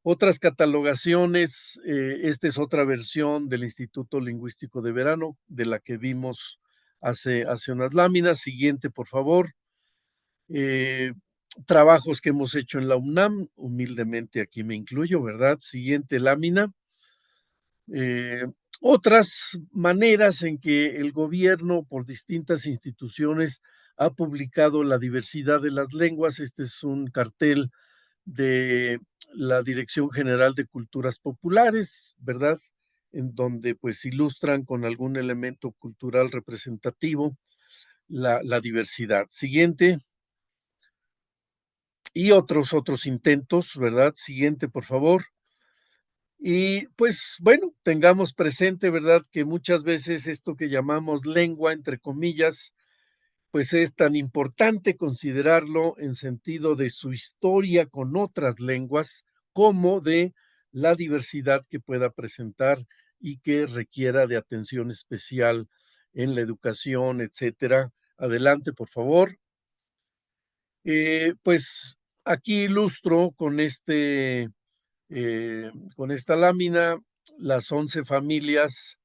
C: Otras catalogaciones, esta es otra versión del Instituto Lingüístico de Verano, de la que vimos hace unas láminas. Siguiente, por favor. Trabajos que hemos hecho en la UNAM, humildemente aquí me incluyo, ¿verdad? Siguiente lámina. Otras maneras en que el gobierno, por distintas instituciones, ha publicado la diversidad de las lenguas. Este es un cartel de la Dirección General de Culturas Populares, ¿verdad? En donde pues ilustran con algún elemento cultural representativo la diversidad. Siguiente. Y otros intentos, ¿verdad? Siguiente, por favor. Y pues bueno, tengamos presente, ¿verdad? Que muchas veces esto que llamamos lengua, entre comillas, pues es tan importante considerarlo en sentido de su historia con otras lenguas como de la diversidad que pueda presentar y que requiera de atención especial en la educación, etcétera. Adelante, por favor. Pues aquí ilustro con esta lámina las 11 familias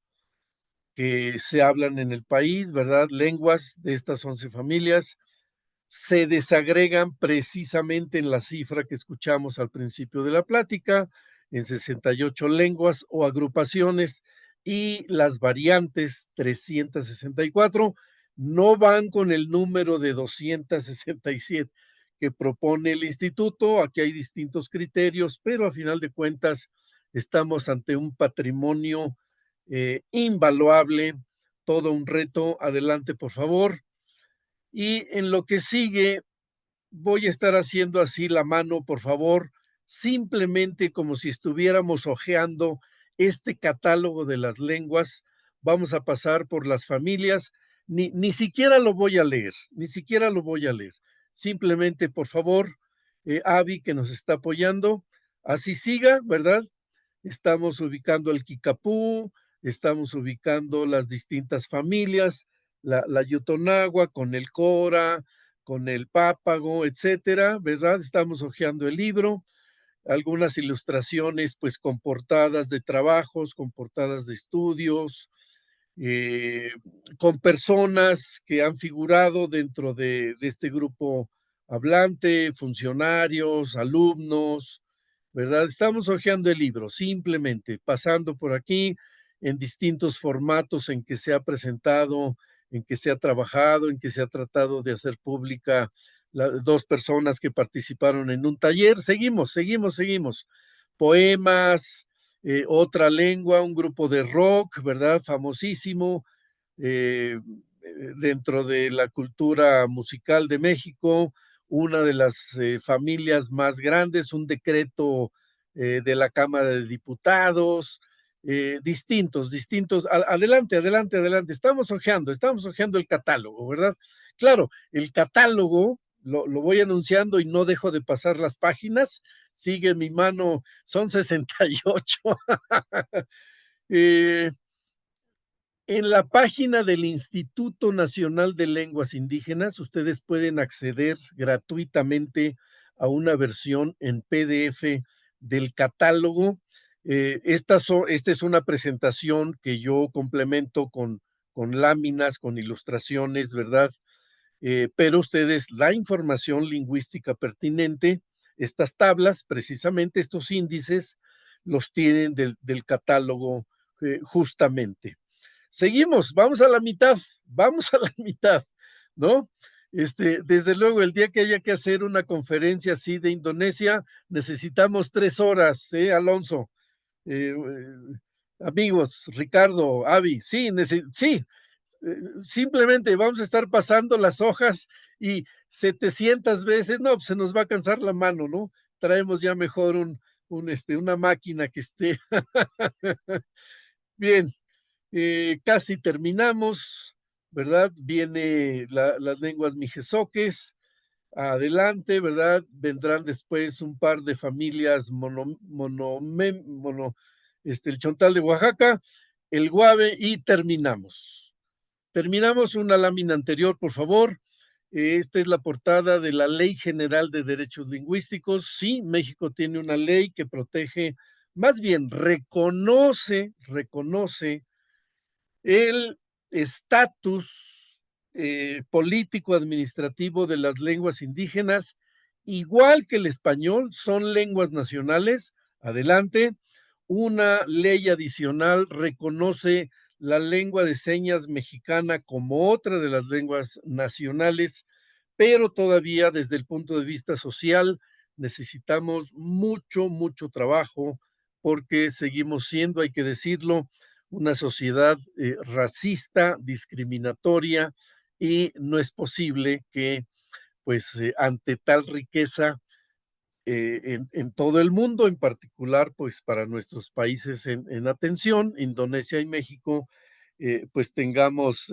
C: que se hablan en el país, ¿verdad? Lenguas de estas 11 familias se desagregan precisamente en la cifra que escuchamos al principio de la plática, en 68 lenguas o agrupaciones, y las variantes 364 no van con el número de 267 que propone el instituto. Aquí hay distintos criterios, pero a final de cuentas estamos ante un patrimonio invaluable, todo un reto. Adelante, por favor. Y en lo que sigue, voy a estar haciendo así la mano, por favor, simplemente como si estuviéramos hojeando este catálogo de las lenguas. Vamos a pasar por las familias. Ni siquiera lo voy a leer, ni siquiera lo voy a leer. Simplemente, por favor, Avi, que nos está apoyando, así siga, ¿verdad? Estamos ubicando el Kikapú, estamos ubicando las distintas familias, la Yutonagua con el Cora, con el Pápago, etcétera, ¿verdad? Estamos hojeando el libro, algunas ilustraciones, pues, con portadas de trabajos, con portadas de estudios, eh, con personas que han figurado dentro de este grupo hablante, funcionarios, alumnos, ¿verdad? Estamos hojeando el libro, simplemente pasando por aquí en distintos formatos en que se ha presentado, en que se ha trabajado, en que se ha tratado de hacer pública dos personas que participaron en un taller. Seguimos. Poemas, otra lengua, un grupo de rock, ¿verdad? Famosísimo dentro de la cultura musical de México, una de las familias más grandes, un decreto de la Cámara de Diputados, distintos. Adelante. Estamos hojeando el catálogo, ¿verdad? Claro, el catálogo lo voy anunciando y no dejo de pasar las páginas. Sigue mi mano, son 68. eh, en la página del Instituto Nacional de Lenguas Indígenas, ustedes pueden acceder gratuitamente a una versión en PDF del catálogo. Esta es una presentación que yo complemento con láminas, con ilustraciones, ¿verdad? Pero ustedes la información lingüística pertinente, estas tablas, precisamente estos índices, los tienen del catálogo justamente. Seguimos, vamos a la mitad, ¿no? Desde luego, el día que haya que hacer una conferencia así de Indonesia, necesitamos 3 horas, Alonso? Eh, Amigos, Ricardo, Avi, sí, simplemente vamos a estar pasando las hojas y 700 veces, no, pues se nos va a cansar la mano, ¿no? Traemos ya mejor una máquina que esté. Bien, casi terminamos, ¿verdad? Viene las lenguas mijezoques, adelante, ¿verdad? Vendrán después un par de familias el chontal de Oaxaca, el guave y terminamos. Terminamos una lámina anterior, por favor. Esta es la portada de la Ley General de Derechos Lingüísticos. Sí, México tiene una ley que protege, más bien reconoce el estatus político-administrativo de las lenguas indígenas, igual que el español, son lenguas nacionales. Adelante. Una ley adicional reconoce la lengua de señas mexicana como otra de las lenguas nacionales, pero todavía desde el punto de vista social necesitamos mucho trabajo porque seguimos siendo, hay que decirlo, una sociedad racista, discriminatoria, y no es posible que, pues, ante tal riqueza en todo el mundo, en particular, pues, para nuestros países en atención, Indonesia y México, pues tengamos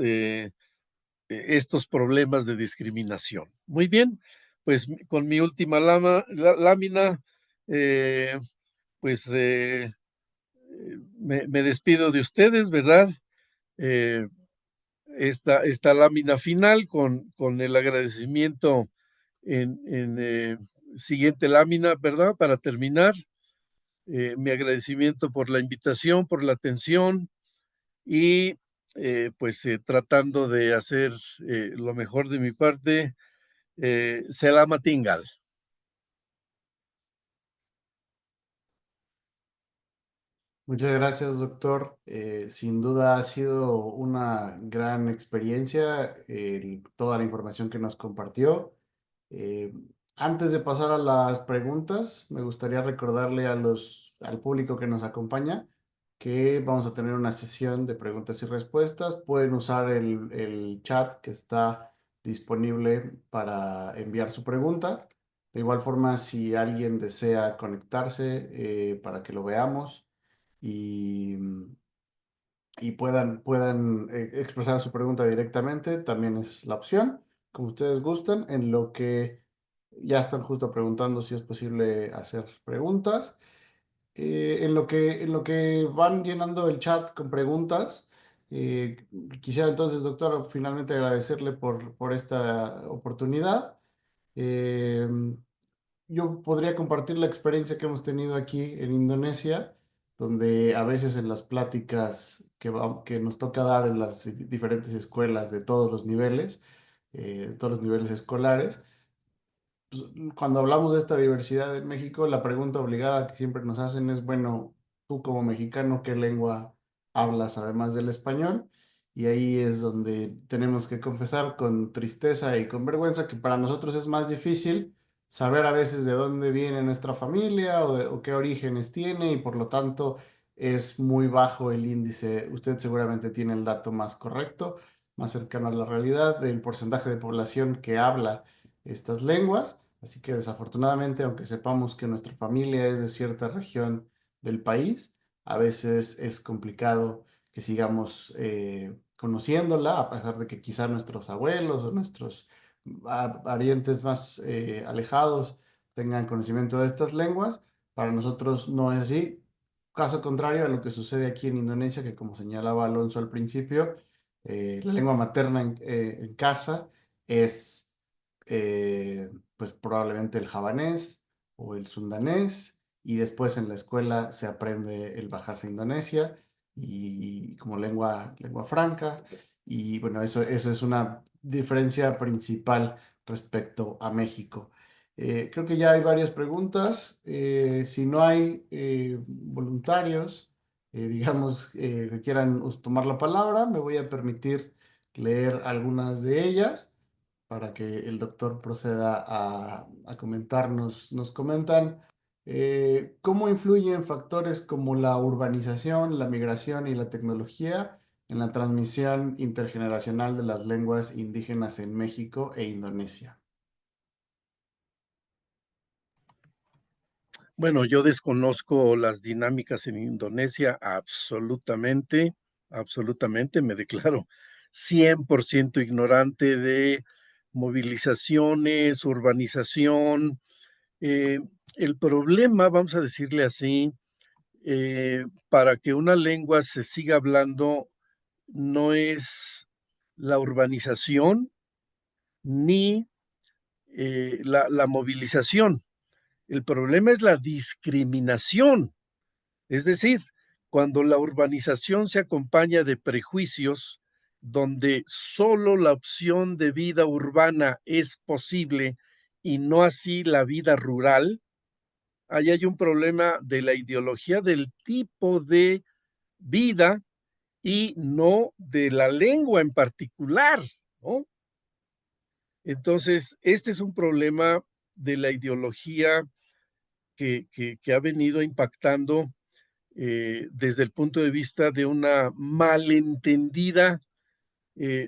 C: estos problemas de discriminación. Muy bien, pues con mi última lámina, pues me despido de ustedes, ¿verdad? Eh, esta lámina final con el agradecimiento en siguiente lámina, ¿verdad? Para terminar, mi agradecimiento por la invitación, por la atención y pues tratando de hacer lo mejor de mi parte. Selamat tinggal.
A: Muchas gracias, doctor. Sin duda ha sido una gran experiencia toda la información que nos compartió. Eh, Antes de pasar a las preguntas, me gustaría recordarle al público que nos acompaña que vamos a tener una sesión de preguntas y respuestas. Pueden usar el chat que está disponible para enviar su pregunta. De igual forma, si alguien desea conectarse para que lo veamos y, y puedan expresar su pregunta directamente, también es la opción, como ustedes gustan, en lo que ya están justo preguntando si es posible hacer preguntas. En lo que van llenando el chat con preguntas, quisiera entonces, doctor, finalmente agradecerle por esta oportunidad. Eh, yo podría compartir la experiencia que hemos tenido aquí en Indonesia, donde a veces en las pláticas que nos toca dar en las diferentes escuelas de todos los niveles escolares, pues, cuando hablamos de esta diversidad en México, la pregunta obligada que siempre nos hacen es, bueno, tú como mexicano, ¿qué lengua hablas además del español? Y ahí es donde tenemos que confesar con tristeza y con vergüenza que para nosotros es más difícil saber a veces de dónde viene nuestra familia o qué orígenes tiene y por lo tanto es muy bajo el índice. Usted seguramente tiene el dato más correcto, más cercano a la realidad del porcentaje de población que habla estas lenguas. Así que desafortunadamente, aunque sepamos que nuestra familia es de cierta región del país, a veces es complicado que sigamos conociéndola, a pesar de que quizá nuestros abuelos o nuestros parientes más alejados tengan conocimiento de estas lenguas. Para nosotros no es así. Caso contrario a lo que sucede aquí en Indonesia, que como señalaba Alonso al principio, la lengua materna en casa es pues probablemente el javanés o el sundanés y después en la escuela se aprende el Bahasa Indonesia y como lengua franca y bueno, eso es una diferencia principal respecto a México. Creo que ya hay varias preguntas. Si no hay voluntarios, digamos, que quieran tomar la palabra, me voy a permitir leer algunas de ellas para que el doctor proceda a comentarnos. Nos comentan cómo influyen factores como la urbanización, la migración y la tecnología en la transmisión intergeneracional de las lenguas indígenas en México e Indonesia.
C: Bueno, yo desconozco las dinámicas en Indonesia absolutamente, absolutamente, me declaro 100% ignorante de movilizaciones, urbanización. Eh, el problema, vamos a decirle así, para que una lengua se siga hablando no es la urbanización ni la movilización. El problema es la discriminación. Es decir, cuando la urbanización se acompaña de prejuicios, donde solo la opción de vida urbana es posible y no así la vida rural, ahí hay un problema de la ideología del tipo de vida y no de la lengua en particular, ¿no? Entonces, este es un problema de la ideología que ha venido impactando desde el punto de vista de una malentendida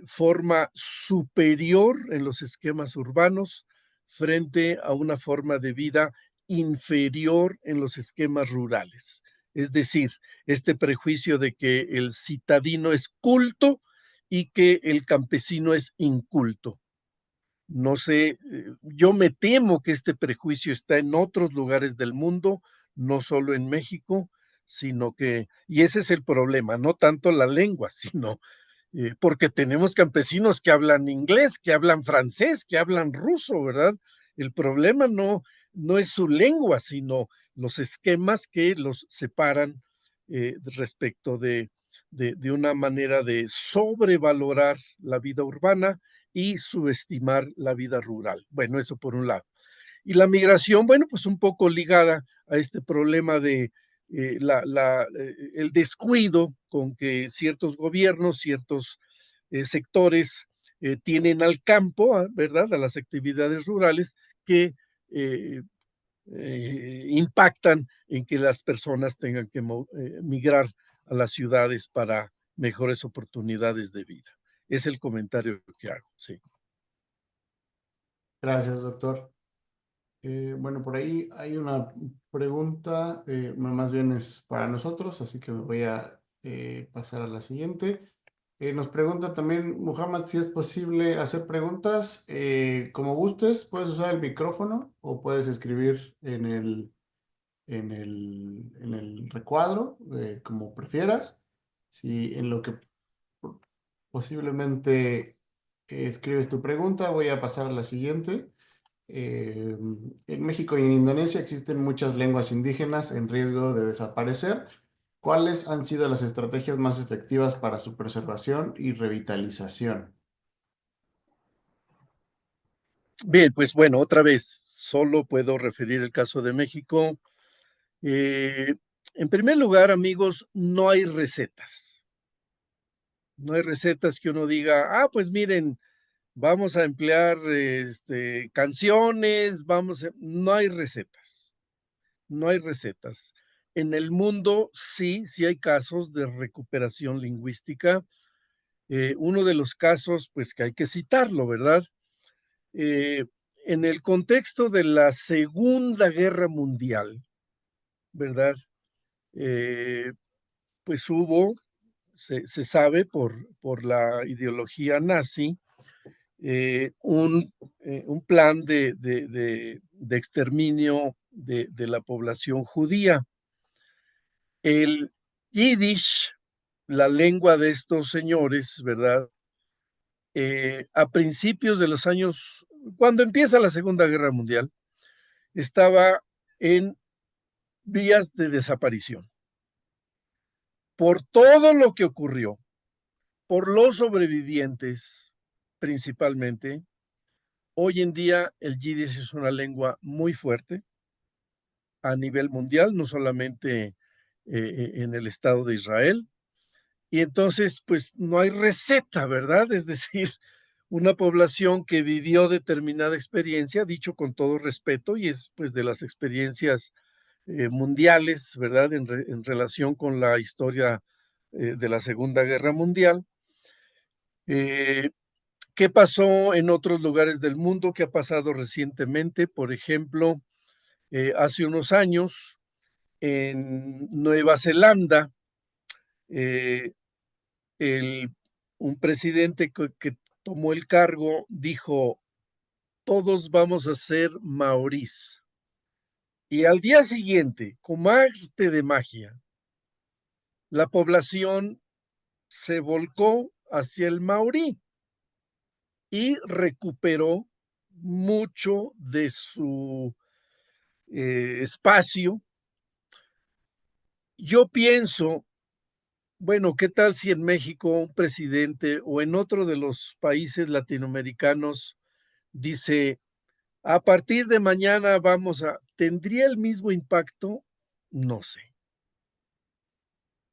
C: forma superior en los esquemas urbanos frente a una forma de vida inferior en los esquemas rurales. Es decir, este prejuicio de que el citadino es culto y que el campesino es inculto. No sé, yo me temo que este prejuicio está en otros lugares del mundo, no solo en México, sino que, y ese es el problema, no tanto la lengua, sino porque tenemos campesinos que hablan inglés, que hablan francés, que hablan ruso, ¿verdad? El problema no es su lengua, sino los esquemas que los separan respecto de una manera de sobrevalorar la vida urbana y subestimar la vida rural. Bueno, eso por un lado. Y la migración, bueno, pues un poco ligada a este problema de el descuido con que ciertos gobiernos, ciertos sectores tienen al campo, ¿verdad? A las actividades rurales que eh, impactan en que las personas tengan que migrar a las ciudades para mejores oportunidades de vida. Es el comentario que hago, sí.
A: Gracias, doctor. Bueno, por ahí hay una pregunta, más bien es para nosotros, así que me voy a pasar a la siguiente. Nos pregunta también Muhammad si es posible hacer preguntas como gustes. Puedes usar el micrófono o puedes escribir en el recuadro, como prefieras. Si en lo que posiblemente escribes tu pregunta, voy a pasar a la siguiente. En México y en Indonesia existen muchas lenguas indígenas en riesgo de desaparecer. ¿Cuáles han sido las estrategias más efectivas para su preservación y revitalización?
C: Bien, pues bueno, otra vez, solo puedo referir el caso de México. Eh, en primer lugar, amigos, no hay recetas. No hay recetas que uno diga, pues miren, vamos a emplear canciones, no hay recetas, no hay recetas. En el mundo sí hay casos de recuperación lingüística. Uno de los casos, pues que hay que citarlo, ¿verdad? Eh, en el contexto de la Segunda Guerra Mundial, ¿verdad? Eh, pues se sabe por la ideología nazi, un plan de exterminio de la población judía. El yiddish, la lengua de estos señores, ¿verdad? A principios de los años, cuando empieza la Segunda Guerra Mundial, estaba en vías de desaparición. Por todo lo que ocurrió, por los sobrevivientes principalmente, hoy en día el yiddish es una lengua muy fuerte a nivel mundial, no solamente en el Estado de Israel. Y entonces, pues no hay receta, ¿verdad? Es decir, una población que vivió determinada experiencia, dicho con todo respeto, y es pues de las experiencias mundiales, ¿verdad? En relación con la historia de la Segunda Guerra Mundial. Eh, ¿Qué pasó en otros lugares del mundo? ¿Qué ha pasado recientemente? Por ejemplo, hace unos años en Nueva Zelanda, eh, el, un presidente que tomó el cargo dijo, todos vamos a ser maorís. Y al día siguiente, como arte de magia, la población se volcó hacia el maorí y recuperó mucho de su espacio. Yo pienso, bueno, ¿qué tal si en México un presidente o en otro de los países latinoamericanos dice, a partir de mañana ¿tendría el mismo impacto? No sé.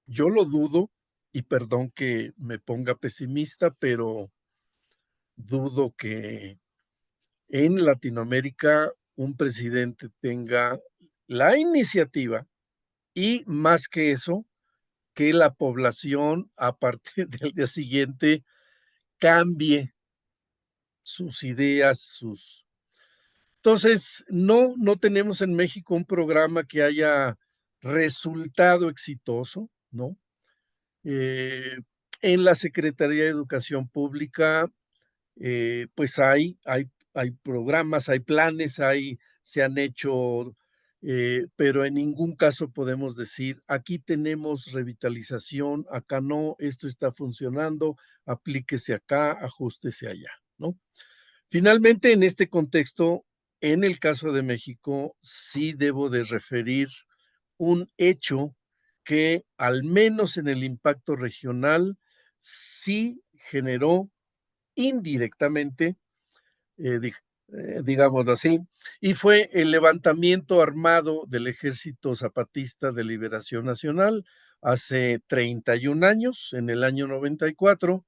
C: Yo lo dudo y perdón que me ponga pesimista, pero dudo que en Latinoamérica un presidente tenga la iniciativa y más que eso, que la población a partir del día siguiente cambie sus ideas, Entonces, no tenemos en México un programa que haya resultado exitoso, ¿no? Eh, En la Secretaría de Educación Pública, pues hay programas, hay planes, se han hecho, pero en ningún caso podemos decir, aquí tenemos revitalización, acá no, esto está funcionando, aplíquese acá, ajústese allá, ¿no? Finalmente, en este contexto, en el caso de México, sí debo de referir un hecho que, al menos en el impacto regional, sí generó indirectamente, digámoslo así, y fue el levantamiento armado del Ejército Zapatista de Liberación Nacional hace 31 años, en el año 94.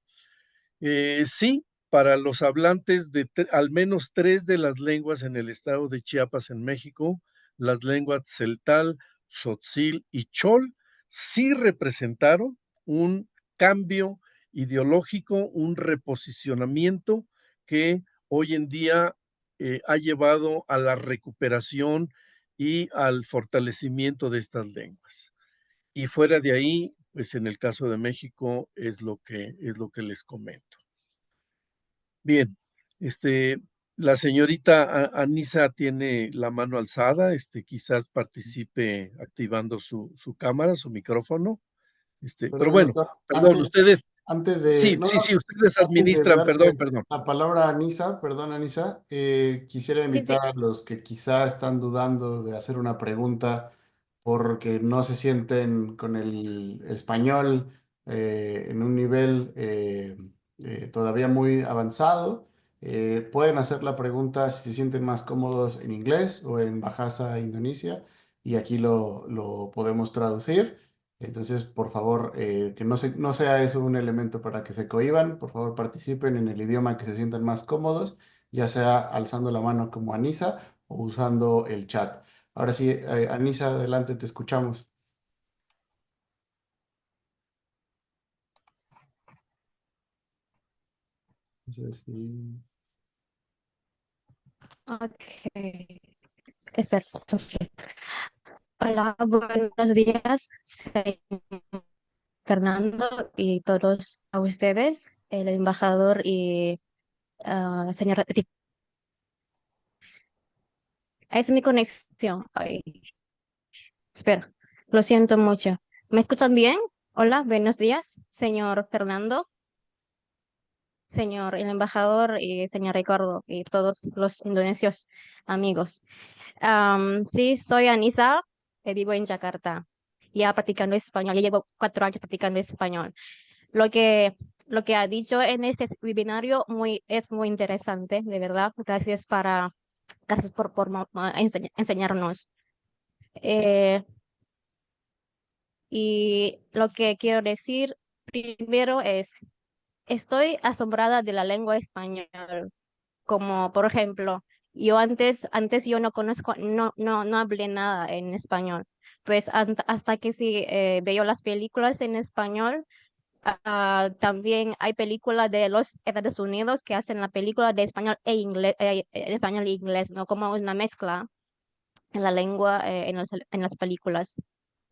C: Sí, para los hablantes de al menos 3 de las lenguas en el estado de Chiapas, en México, las lenguas tzeltal, tzotzil y chol, sí representaron un cambio ideológico, un reposicionamiento que hoy en día ha llevado a la recuperación y al fortalecimiento de estas lenguas. Y fuera de ahí, pues en el caso de México es lo que les comento. Bien, la señorita Anisa tiene la mano alzada, quizás participe activando su cámara, su micrófono, pero
A: Perdón,
C: bueno,
A: doctor.
C: perdón, ustedes,
A: Antes
C: sí,
A: de, no,
C: sí,
A: no,
C: sí, ustedes
A: antes de
C: administran,
A: darle
C: perdón, perdón.
A: la palabra a Anisa, perdón, Anisa, quisiera
D: Sí,
A: invitar
D: sí,
A: a los que quizá están dudando de hacer una pregunta porque no se sienten con el español en un nivel todavía muy avanzado. Pueden hacer la pregunta si se sienten más cómodos en inglés o en Bahasa Indonesia y aquí lo podemos traducir. Entonces, por favor, que no sea eso un elemento para que se cohíban. Por favor, participen en el idioma que se sientan más cómodos, ya sea alzando la mano como Anisa o usando el chat. Ahora sí, Anisa, adelante, te escuchamos. Entonces, sí.
D: ok. Espera. Ok. Hola, buenos días, señor Fernando y todos a ustedes, el embajador y señora. Es mi conexión. Ay, espera, lo siento mucho. ¿Me escuchan bien? Hola, buenos días, señor Fernando, señor el embajador y señor Ricardo y todos los indonesios amigos. Sí, soy Anisa, vivo en Jakarta, ya practicando español, ya llevo 4 años practicando español. Lo que, lo que ha dicho en este webinario es muy interesante, de verdad. Gracias por enseñarnos. Eh, y lo que quiero decir primero es, estoy asombrada de la lengua española, como por ejemplo, yo antes yo no conozco, no hablé nada en español. Pues hasta que sí veo las películas en español, también hay películas de los Estados Unidos que hacen la película de español español e inglés, ¿no? Como una mezcla en la lengua, en las películas.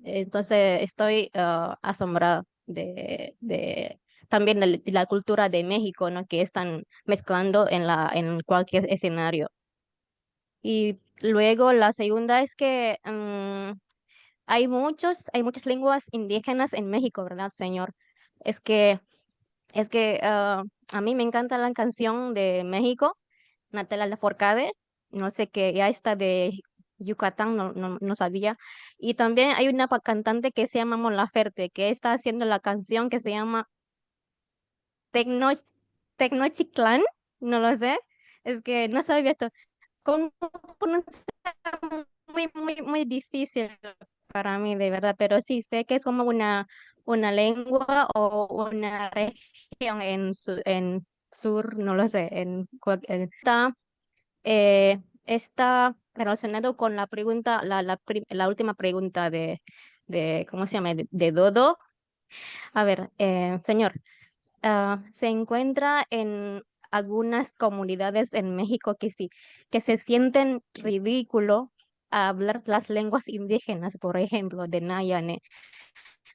D: Entonces estoy asombrada de también de la cultura de México, ¿no? Que están mezclando en cualquier escenario. Y luego la segunda es que hay muchas lenguas indígenas en México, ¿verdad, señor? Es que, es que a mí me encanta la canción de México, Natalia Lafourcade, no sé qué, ya está de Yucatán, no sabía. Y también hay una cantante que se llama Mon Laferte, que está haciendo la canción que se llama Tecno, Tecnochiclán, no lo sé, es que no sabía esto. Con muy difícil para mí, de verdad, pero sí sé que es como una lengua o una región en sur, no lo sé, está relacionado con la pregunta, la última pregunta ¿cómo se llama? De Dodo. A ver, señor, se encuentra en algunas comunidades en México que sí, que se sienten ridículo a hablar las lenguas indígenas, por ejemplo, de Nayane.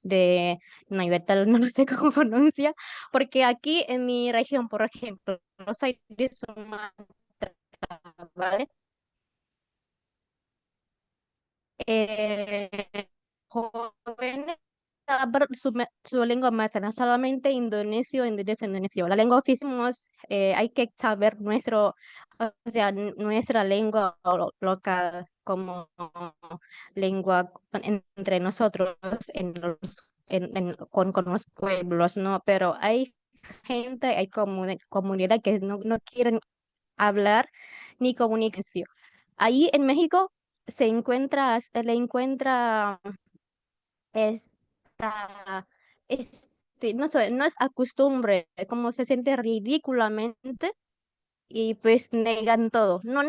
D: de Nayuetal, no lo sé cómo pronuncia, porque aquí en mi región, por ejemplo, soy de Sumatra, ¿vale? Jóvenes hablan su lengua materna, solamente indonesio, indonesio, indonesio. La lengua oficial hay que saber o sea, nuestra lengua local como lengua entre nosotros con los pueblos, ¿no? Pero hay gente, hay comunidad que no quieren hablar ni comunicación. Ahí en México le encuentra esta, no sé, no es acostumbre, como se siente ridículamente y pues negan todo. No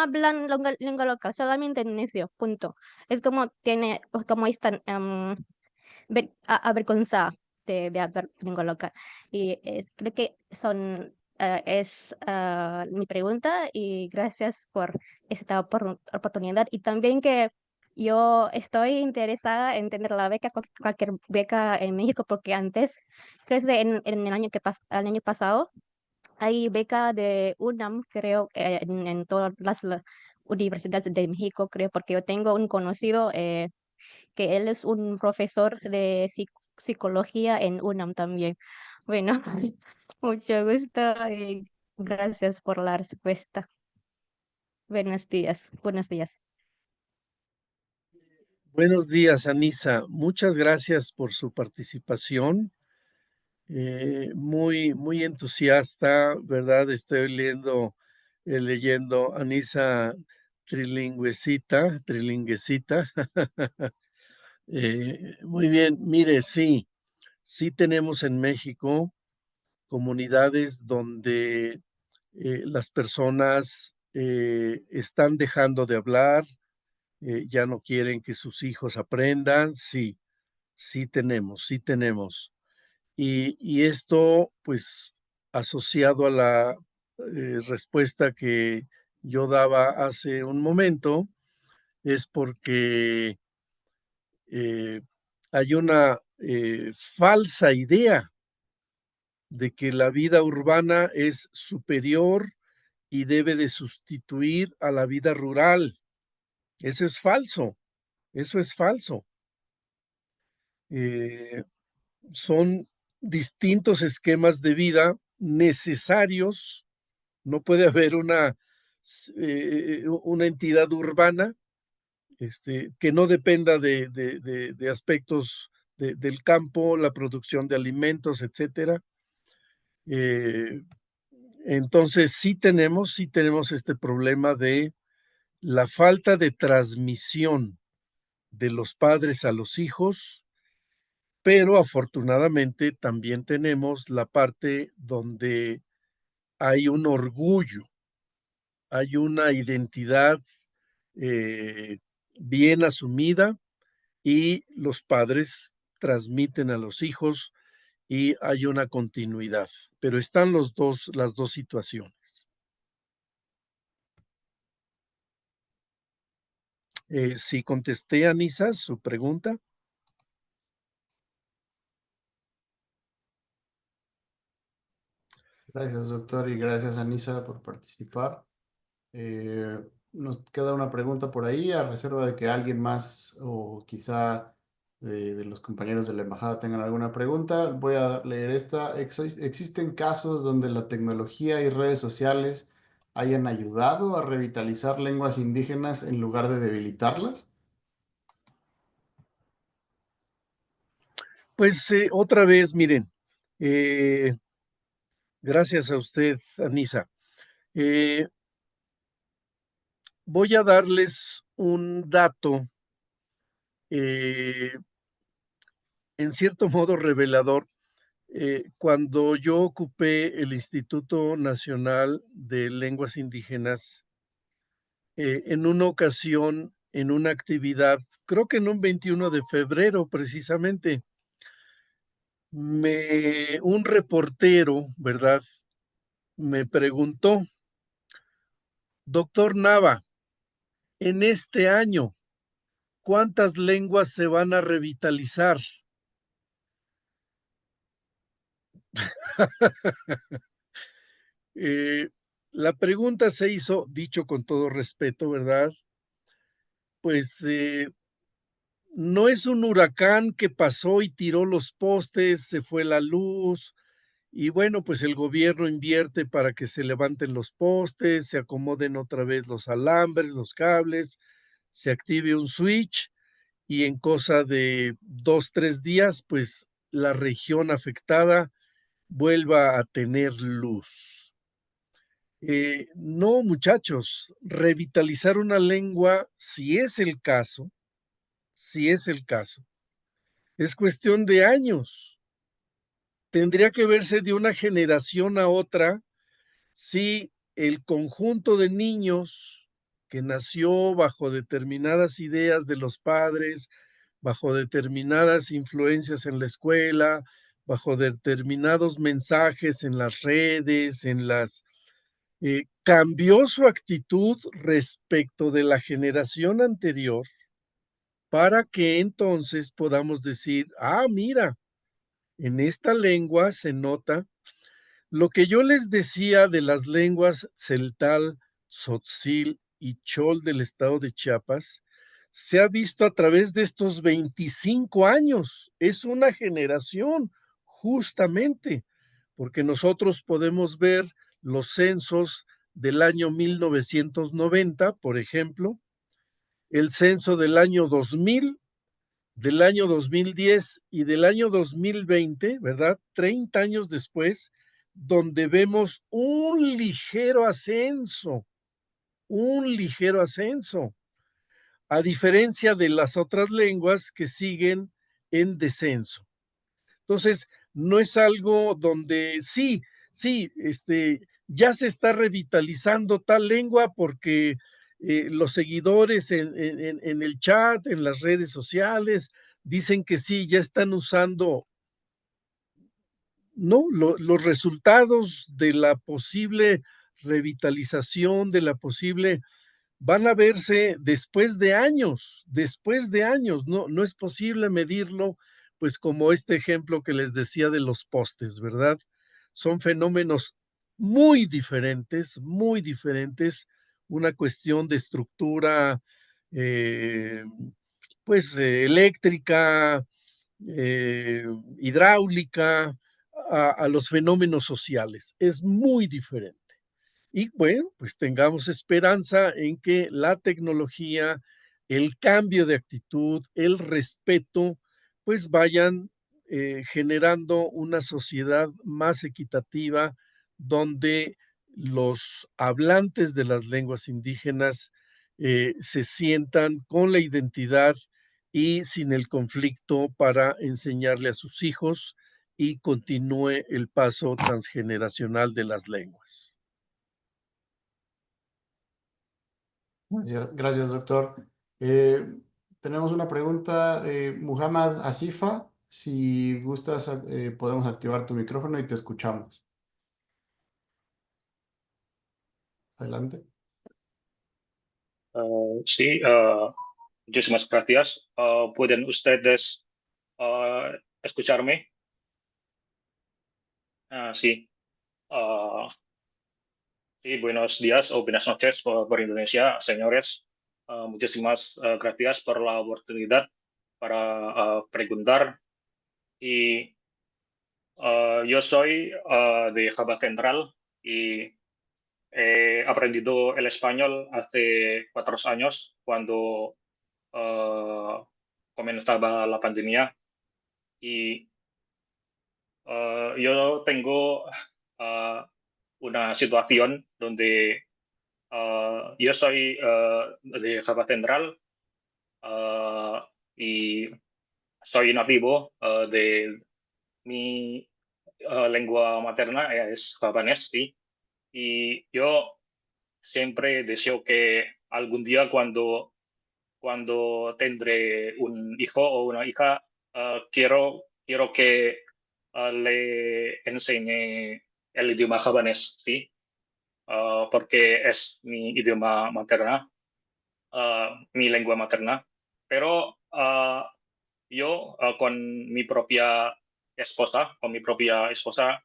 D: hablan lengua local, solamente necio, punto. Es como como están avergonzada de hablar lengua local. Y creo que es mi pregunta y gracias por esta oportunidad. Y también que yo estoy interesada en tener la beca, cualquier beca en México, porque antes, creo que en el el año pasado, hay beca de UNAM, creo, en todas las universidades de México, creo, porque yo tengo un conocido que él es un profesor de psicología en UNAM también. Bueno, mucho gusto y gracias por la respuesta. Buenos días, buenos días.
C: Buenos días, Anisa. Muchas gracias por su participación. Muy entusiasta, ¿verdad? Estoy leyendo Anisa Trilingüecita. Muy bien, mire, sí tenemos en México comunidades donde las personas están dejando de hablar, ya no quieren que sus hijos aprendan. Sí, sí tenemos. Y esto, pues, asociado a la respuesta que yo daba hace un momento, es porque eh, hay una falsa idea de que la vida urbana es superior y debe de sustituir a la vida rural. Eso es falso, eso es falso. Eh, Son distintos esquemas de vida necesarios. No puede haber una entidad urbana que no dependa de aspectos del campo, la producción de alimentos, etcétera. Eh, entonces sí tenemos este problema de la falta de transmisión de los padres a los hijos, pero afortunadamente también tenemos la parte donde hay un orgullo, hay una identidad eh, bien asumida y los padres transmiten a los hijos y hay una continuidad, pero están las dos situaciones. Si contesté, Anisa, su pregunta.
A: Gracias, doctor, y gracias, Anisa, por participar. Nos queda una pregunta por ahí, a reserva de que alguien más o quizá de los compañeros de la embajada tengan alguna pregunta. Voy a leer esta. ¿Existen casos donde la tecnología y redes sociales hayan ayudado a revitalizar lenguas indígenas en lugar de debilitarlas?
C: Pues otra vez, miren, eh, gracias a usted, Anisa. Eh, Voy a darles un dato, eh, en cierto modo revelador. Cuando yo ocupé el Instituto Nacional de Lenguas Indígenas, en una ocasión, en una actividad, creo que en un 21 de febrero precisamente, un reportero, ¿verdad? Me preguntó, doctor Nava, en este año, ¿cuántas lenguas se van a revitalizar? La pregunta se hizo, dicho con todo respeto, ¿verdad? Pues no es un huracán que pasó y tiró los postes, se fue la luz, y bueno, pues el gobierno invierte para que se levanten los postes, se acomoden otra vez los alambres, los cables, se active un switch y en cosa de 2, 3 días, pues la región afectada vuelva a tener luz. No, muchachos, revitalizar una lengua, si es el caso, si es el caso, es cuestión de años. Tendría que verse de una generación a otra si el conjunto de niños que nació bajo determinadas ideas de los padres, bajo determinadas influencias en la escuela, bajo determinados mensajes en las redes, cambió su actitud respecto de la generación anterior para que entonces podamos decir, ah, mira, en esta lengua se nota lo que yo les decía de las lenguas celtal, tzotzil y chol del estado de Chiapas, se ha visto a través de estos 25 años. Es una generación, justamente, porque nosotros podemos ver los censos del año 1990, por ejemplo, el censo del año 2000, del año 2010 y del año 2020, ¿verdad? 30 años después, donde vemos un ligero ascenso, a diferencia de las otras lenguas que siguen en descenso. Entonces, no es algo donde sí, ya se está revitalizando tal lengua porque los seguidores en el chat, en las redes sociales, dicen que sí, ya están usando, no, los resultados de la posible revitalización, de la posible van a verse después de años, no es posible medirlo, pues como este ejemplo que les decía de los postes, ¿verdad? Son fenómenos muy diferentes, una cuestión de estructura, eh, pues eléctrica, hidráulica, a los fenómenos sociales, es muy diferente. Y bueno, pues tengamos esperanza en que la tecnología, el cambio de actitud, el respeto, pues vayan generando una sociedad más equitativa donde los hablantes de las lenguas indígenas se sientan con la identidad y sin el conflicto para enseñarle a sus hijos y continúe el paso transgeneracional de las lenguas.
A: Gracias, doctor. Tenemos una pregunta, Muhammad Asifa. Si gustas, podemos activar tu micrófono y te escuchamos. Adelante.
E: Sí, muchísimas gracias. ¿Pueden ustedes escucharme? Sí. Sí, buenos días o buenas noches por Indonesia, señores. Muchísimas gracias por la oportunidad para preguntar. Y yo soy de Java Central y he aprendido el español hace 4 años cuando comenzaba la pandemia. Y yo tengo una situación donde yo soy de Java Central y soy nativo de mi lengua materna, es javanés, sí. Y yo siempre deseo que algún día cuando tendré un hijo o una hija, quiero que le enseñe el idioma javanés, sí, porque es mi idioma materna, mi lengua materna. Pero yo con mi propia esposa, con mi propia esposa,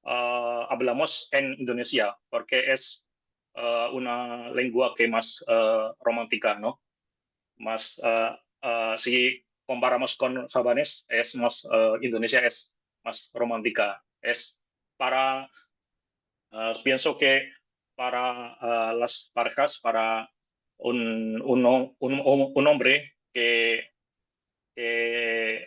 E: hablamos en Indonesia, porque es una lengua que más romántica, ¿no? Más, si comparamos con javanés, es más, Indonesia es más romántica. Es para, pienso que para las parejas, para un hombre que, que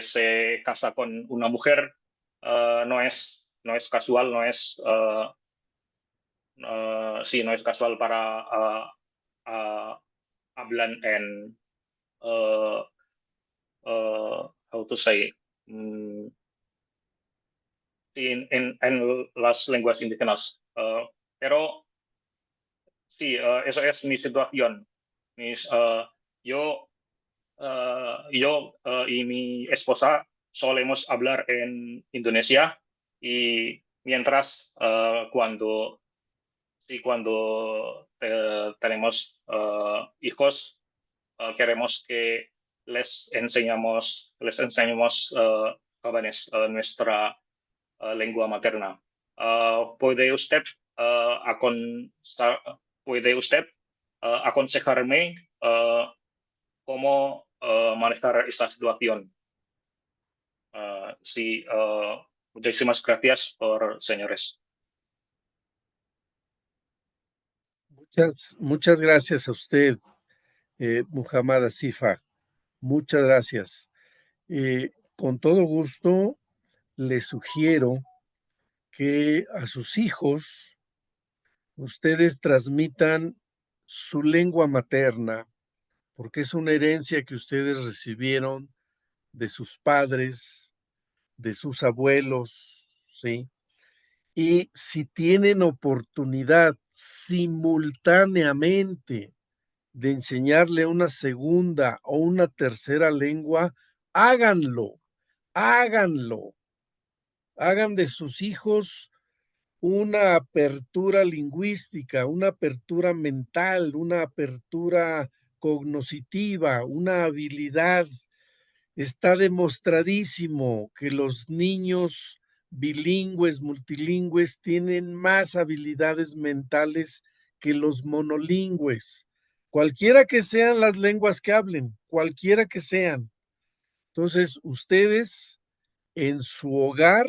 E: se casa con una mujer, no es casual, sí, no es casual para hablan en, uh, how to say, mm, en las lenguas indígenas. Pero sí, eso es mi situación. Yo, y mi esposa solemos hablar en Indonesia y mientras cuando tenemos hijos, queremos que les enseñemos jóvenes nuestra lengua materna. ¿Puede usted, puede usted aconsejarme cómo manejar esta situación? Sí, muchísimas gracias señores.
C: Muchas gracias a usted, Muhammad Asifa. Muchas gracias. Con todo gusto le sugiero que a sus hijos ustedes transmitan su lengua materna, porque es una herencia que ustedes recibieron de sus padres, de sus abuelos, ¿sí? Y si tienen oportunidad simultáneamente de enseñarle una segunda o una tercera lengua, háganlo, háganlo. Hagan de sus hijos una apertura lingüística, una apertura mental, una apertura cognoscitiva, una habilidad. Está demostradísimo que los niños bilingües, multilingües, tienen más habilidades mentales que los monolingües, cualquiera que sean las lenguas que hablen, cualquiera que sean. Entonces, ustedes en su hogar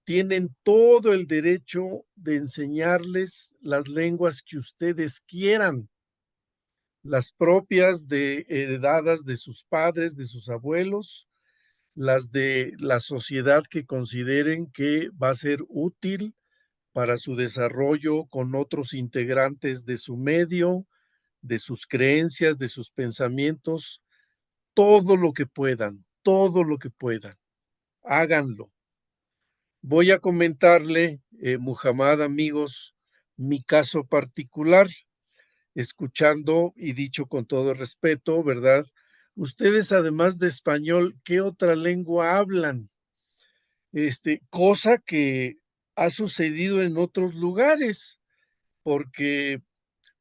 C: tienen todo el derecho de enseñarles las lenguas que ustedes quieran, las propias heredadas de sus padres, de sus abuelos, las de la sociedad que consideren que va a ser útil para su desarrollo con otros integrantes de su medio, de sus creencias, de sus pensamientos, todo lo que puedan, todo lo que puedan. Háganlo. Voy a comentarle, Muhammad, amigos, mi caso particular, escuchando y dicho con todo respeto, ¿verdad? Ustedes, además de español, ¿qué otra lengua hablan? Cosa que ha sucedido en otros lugares, porque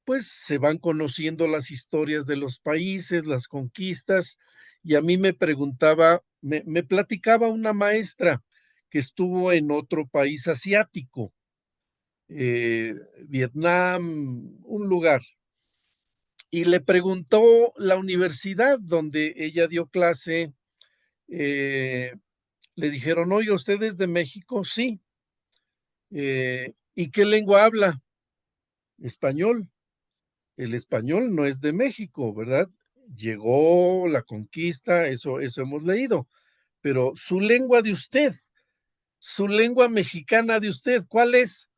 C: pues se van conociendo las historias de los países, las conquistas, y a mí me preguntaba, me platicaba una maestra que estuvo en otro país asiático, Vietnam, un lugar, y le preguntó la universidad donde ella dio clase, le dijeron, oye, ¿usted es de México? Sí. ¿Y qué lengua habla? Español. El español no es de México, ¿verdad? Llegó la conquista, eso hemos leído, pero su lengua de usted, su lengua mexicana de usted, ¿cuál es?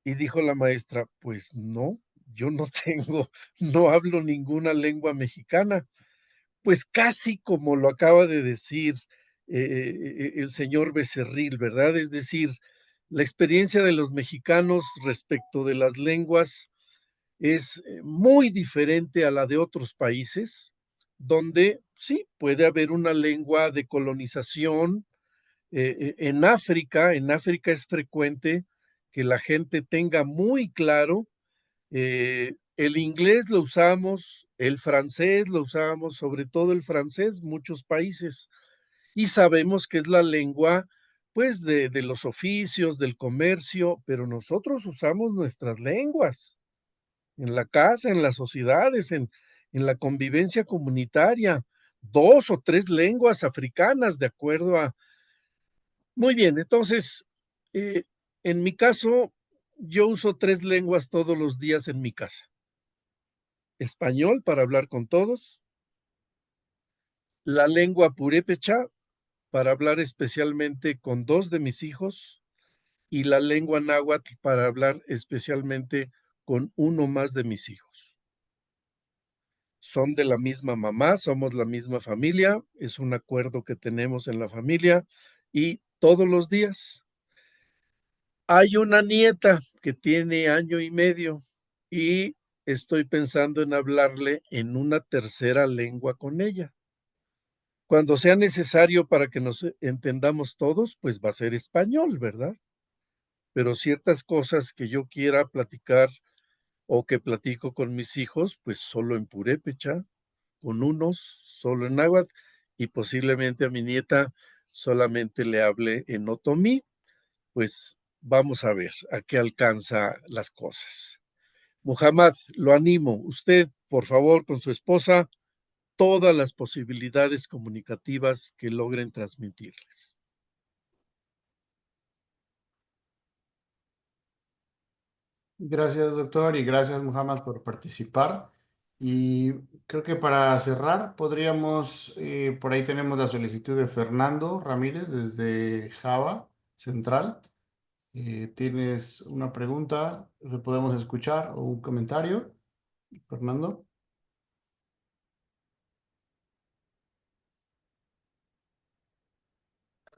C: Y dijo la maestra, pues no, yo no tengo, no hablo ninguna lengua mexicana. Pues casi como lo acaba de decir el señor Becerril, ¿verdad? Es decir, la experiencia de los mexicanos respecto de las lenguas es muy diferente a la de otros países, donde sí puede haber una lengua de colonización. En África es frecuente que la gente tenga muy claro, el inglés lo usamos, el francés lo usamos, sobre todo el francés, muchos países, y sabemos que es la lengua, pues, de los oficios, del comercio, pero nosotros usamos nuestras lenguas en la casa, en las sociedades, en la convivencia comunitaria, 2 o 3 lenguas africanas, de acuerdo a muy bien, entonces, eh, en mi caso, yo uso 3 lenguas todos los días en mi casa. Español para hablar con todos, la lengua purépecha para hablar especialmente con 2 de mis hijos, y la lengua náhuatl para hablar especialmente con uno más de mis hijos. Son de la misma mamá, somos la misma familia, es un acuerdo que tenemos en la familia y todos los días. Hay una nieta que tiene año y medio y estoy pensando en hablarle en una tercera lengua con ella. Cuando sea necesario para que nos entendamos todos, pues va a ser español, ¿verdad? Pero ciertas cosas que yo quiera platicar o que platico con mis hijos, pues solo en purépecha, con unos solo en náhuatl y posiblemente a mi nieta solamente le hable en otomí, pues vamos a ver a qué alcanza las cosas. Muhammad, lo animo, usted, por favor, con su esposa, todas las posibilidades comunicativas que logren transmitirles.
A: Gracias, doctor, y gracias, Muhammad, por participar. Y creo que para cerrar, podríamos, por ahí tenemos la solicitud de Fernando Ramírez desde Java Central. ¿Tienes una pregunta? ¿Le podemos escuchar o un comentario, Fernando?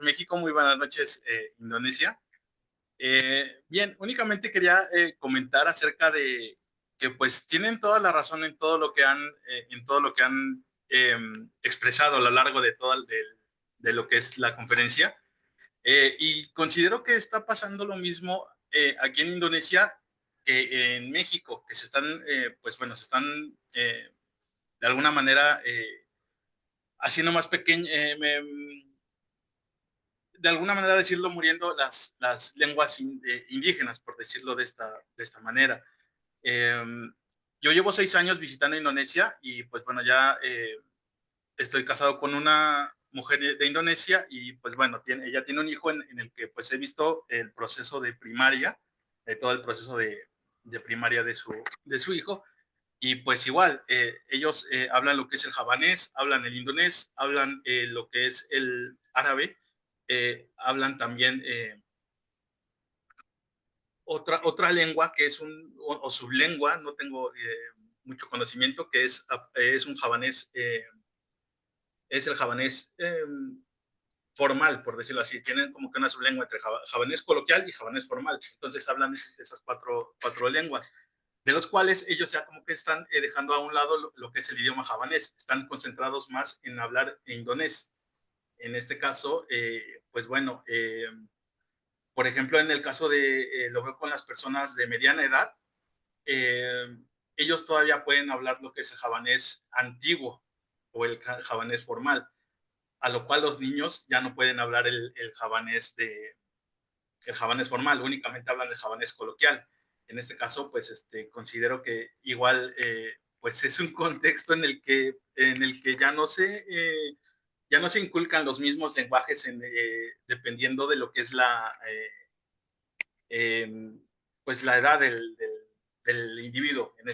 F: México, muy buenas noches, Indonesia. Bien, únicamente quería comentar acerca de que pues tienen toda la razón en todo lo que han expresado a lo largo de de lo que es la conferencia. Y considero que está pasando lo mismo aquí en Indonesia que en México, que se están, pues bueno, se están de alguna manera haciendo más pequeño, de alguna manera decirlo, muriendo las lenguas indígenas, por decirlo de esta manera. Eh, yo llevo 6 años visitando Indonesia y pues bueno, ya estoy casado con una mujer de Indonesia y pues bueno, ella tiene un hijo en el que pues he visto el proceso de primaria, todo el proceso de primaria de su hijo. Y pues igual, ellos hablan lo que es el javanés, hablan el indonés, hablan lo que es el árabe, hablan también otra lengua que es o sublengua, no tengo mucho conocimiento, que es un javanés, es el javanés formal, por decirlo así. Tienen como que una sublengua entre javanés coloquial y javanés formal. Entonces hablan esas cuatro lenguas, de los cuales ellos ya como que están dejando a un lado lo que es el idioma javanés. Están concentrados más en hablar indonés. En este caso, pues bueno, por ejemplo, en el caso lo veo con las personas de mediana edad, eh, ellos todavía pueden hablar lo que es el javanés antiguo o el javanés formal, a lo cual los niños ya no pueden hablar el javanés formal, únicamente hablan el javanés coloquial. En este caso, pues considero que igual pues es un contexto en el que ya no se inculcan los mismos lenguajes dependiendo de lo que es pues la edad del individuo en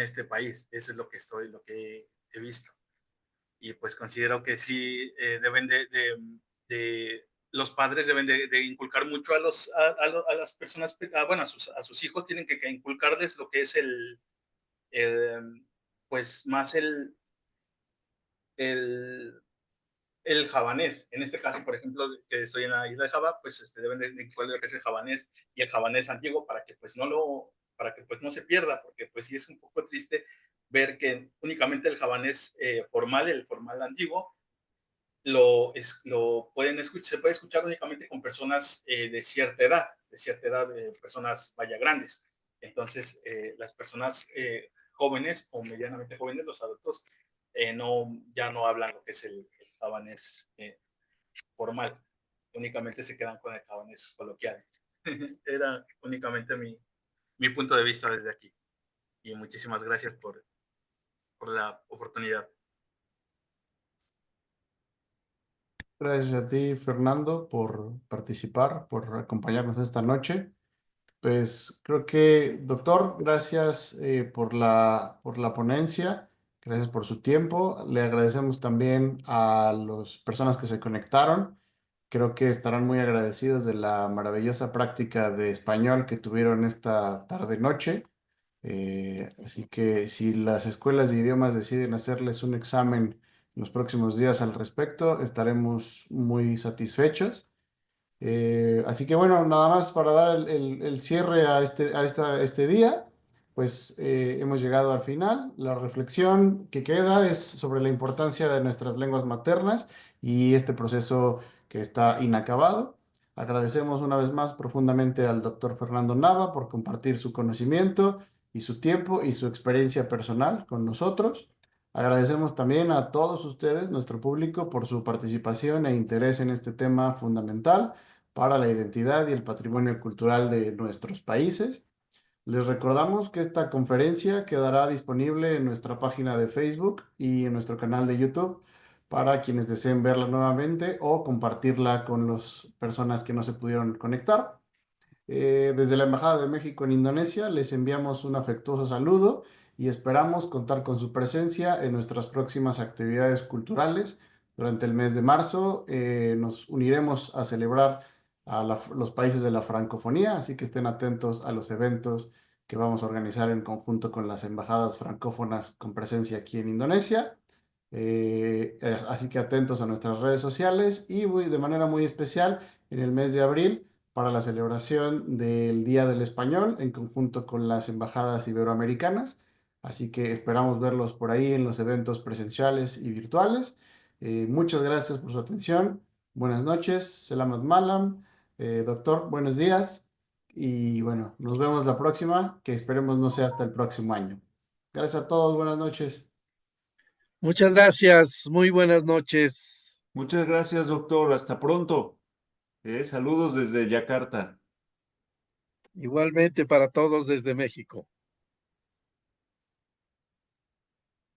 F: este país. Eso es lo que he visto. Y pues considero que sí deben los padres deben de inculcar mucho a las personas, bueno, a sus hijos tienen que inculcarles lo que es pues más el, el javanés. En este caso, por ejemplo, que estoy en la isla de Java, pues deben de inculcar lo que es el javanés y el javanés antiguo para que pues no se pierda, porque pues sí es un poco triste ver que únicamente el javanés formal, el formal antiguo, lo pueden escuchar, se puede escuchar únicamente con personas de cierta edad, personas vaya grandes. Entonces, las personas jóvenes o medianamente jóvenes, los adultos, ya no hablan lo que es el javanés formal, únicamente se quedan con el javanés coloquial. Era únicamente mi punto de vista desde aquí. Y muchísimas gracias por la oportunidad.
A: Gracias a ti, Fernando, por participar, por acompañarnos esta noche. Pues creo que, doctor, gracias por la ponencia, gracias por su tiempo. Le agradecemos también a las personas que se conectaron. Creo que estarán muy agradecidos de la maravillosa práctica de español que tuvieron esta tarde-noche. Así que si las escuelas de idiomas deciden hacerles un examen en los próximos días al respecto, estaremos muy satisfechos. Así que bueno, nada más para dar el cierre a este día, pues hemos llegado al final. La reflexión que queda es sobre la importancia de nuestras lenguas maternas y este proceso que está inacabado. Agradecemos una vez más profundamente al doctor Fernando Nava por compartir su conocimiento y su tiempo y su experiencia personal con nosotros. Agradecemos también a todos ustedes, nuestro público, por su participación e interés en este tema fundamental para la identidad y el patrimonio cultural de nuestros países. Les recordamos que esta conferencia quedará disponible en nuestra página de Facebook y en nuestro canal de YouTube para quienes deseen verla nuevamente o compartirla con las personas que no se pudieron conectar. Desde la Embajada de México en Indonesia les enviamos un afectuoso saludo y esperamos contar con su presencia en nuestras próximas actividades culturales. Durante el mes de marzo nos uniremos a celebrar a los países de la francofonía, así que estén atentos a los eventos que vamos a organizar en conjunto con las embajadas francófonas con presencia aquí en Indonesia. Así que atentos a nuestras redes sociales y de manera muy especial en el mes de abril para la celebración del Día del Español en conjunto con las embajadas iberoamericanas. Así que esperamos verlos por ahí en los eventos presenciales y virtuales. Muchas gracias por su atención. Buenas noches. Selamat malam. Doctor, buenos días. Y bueno, nos vemos la próxima, que esperemos no sea hasta el próximo año. Gracias a todos. Buenas noches.
C: Muchas gracias. Muy buenas noches.
B: Muchas gracias, doctor. Hasta pronto. Saludos desde Yakarta.
C: Igualmente para todos desde México.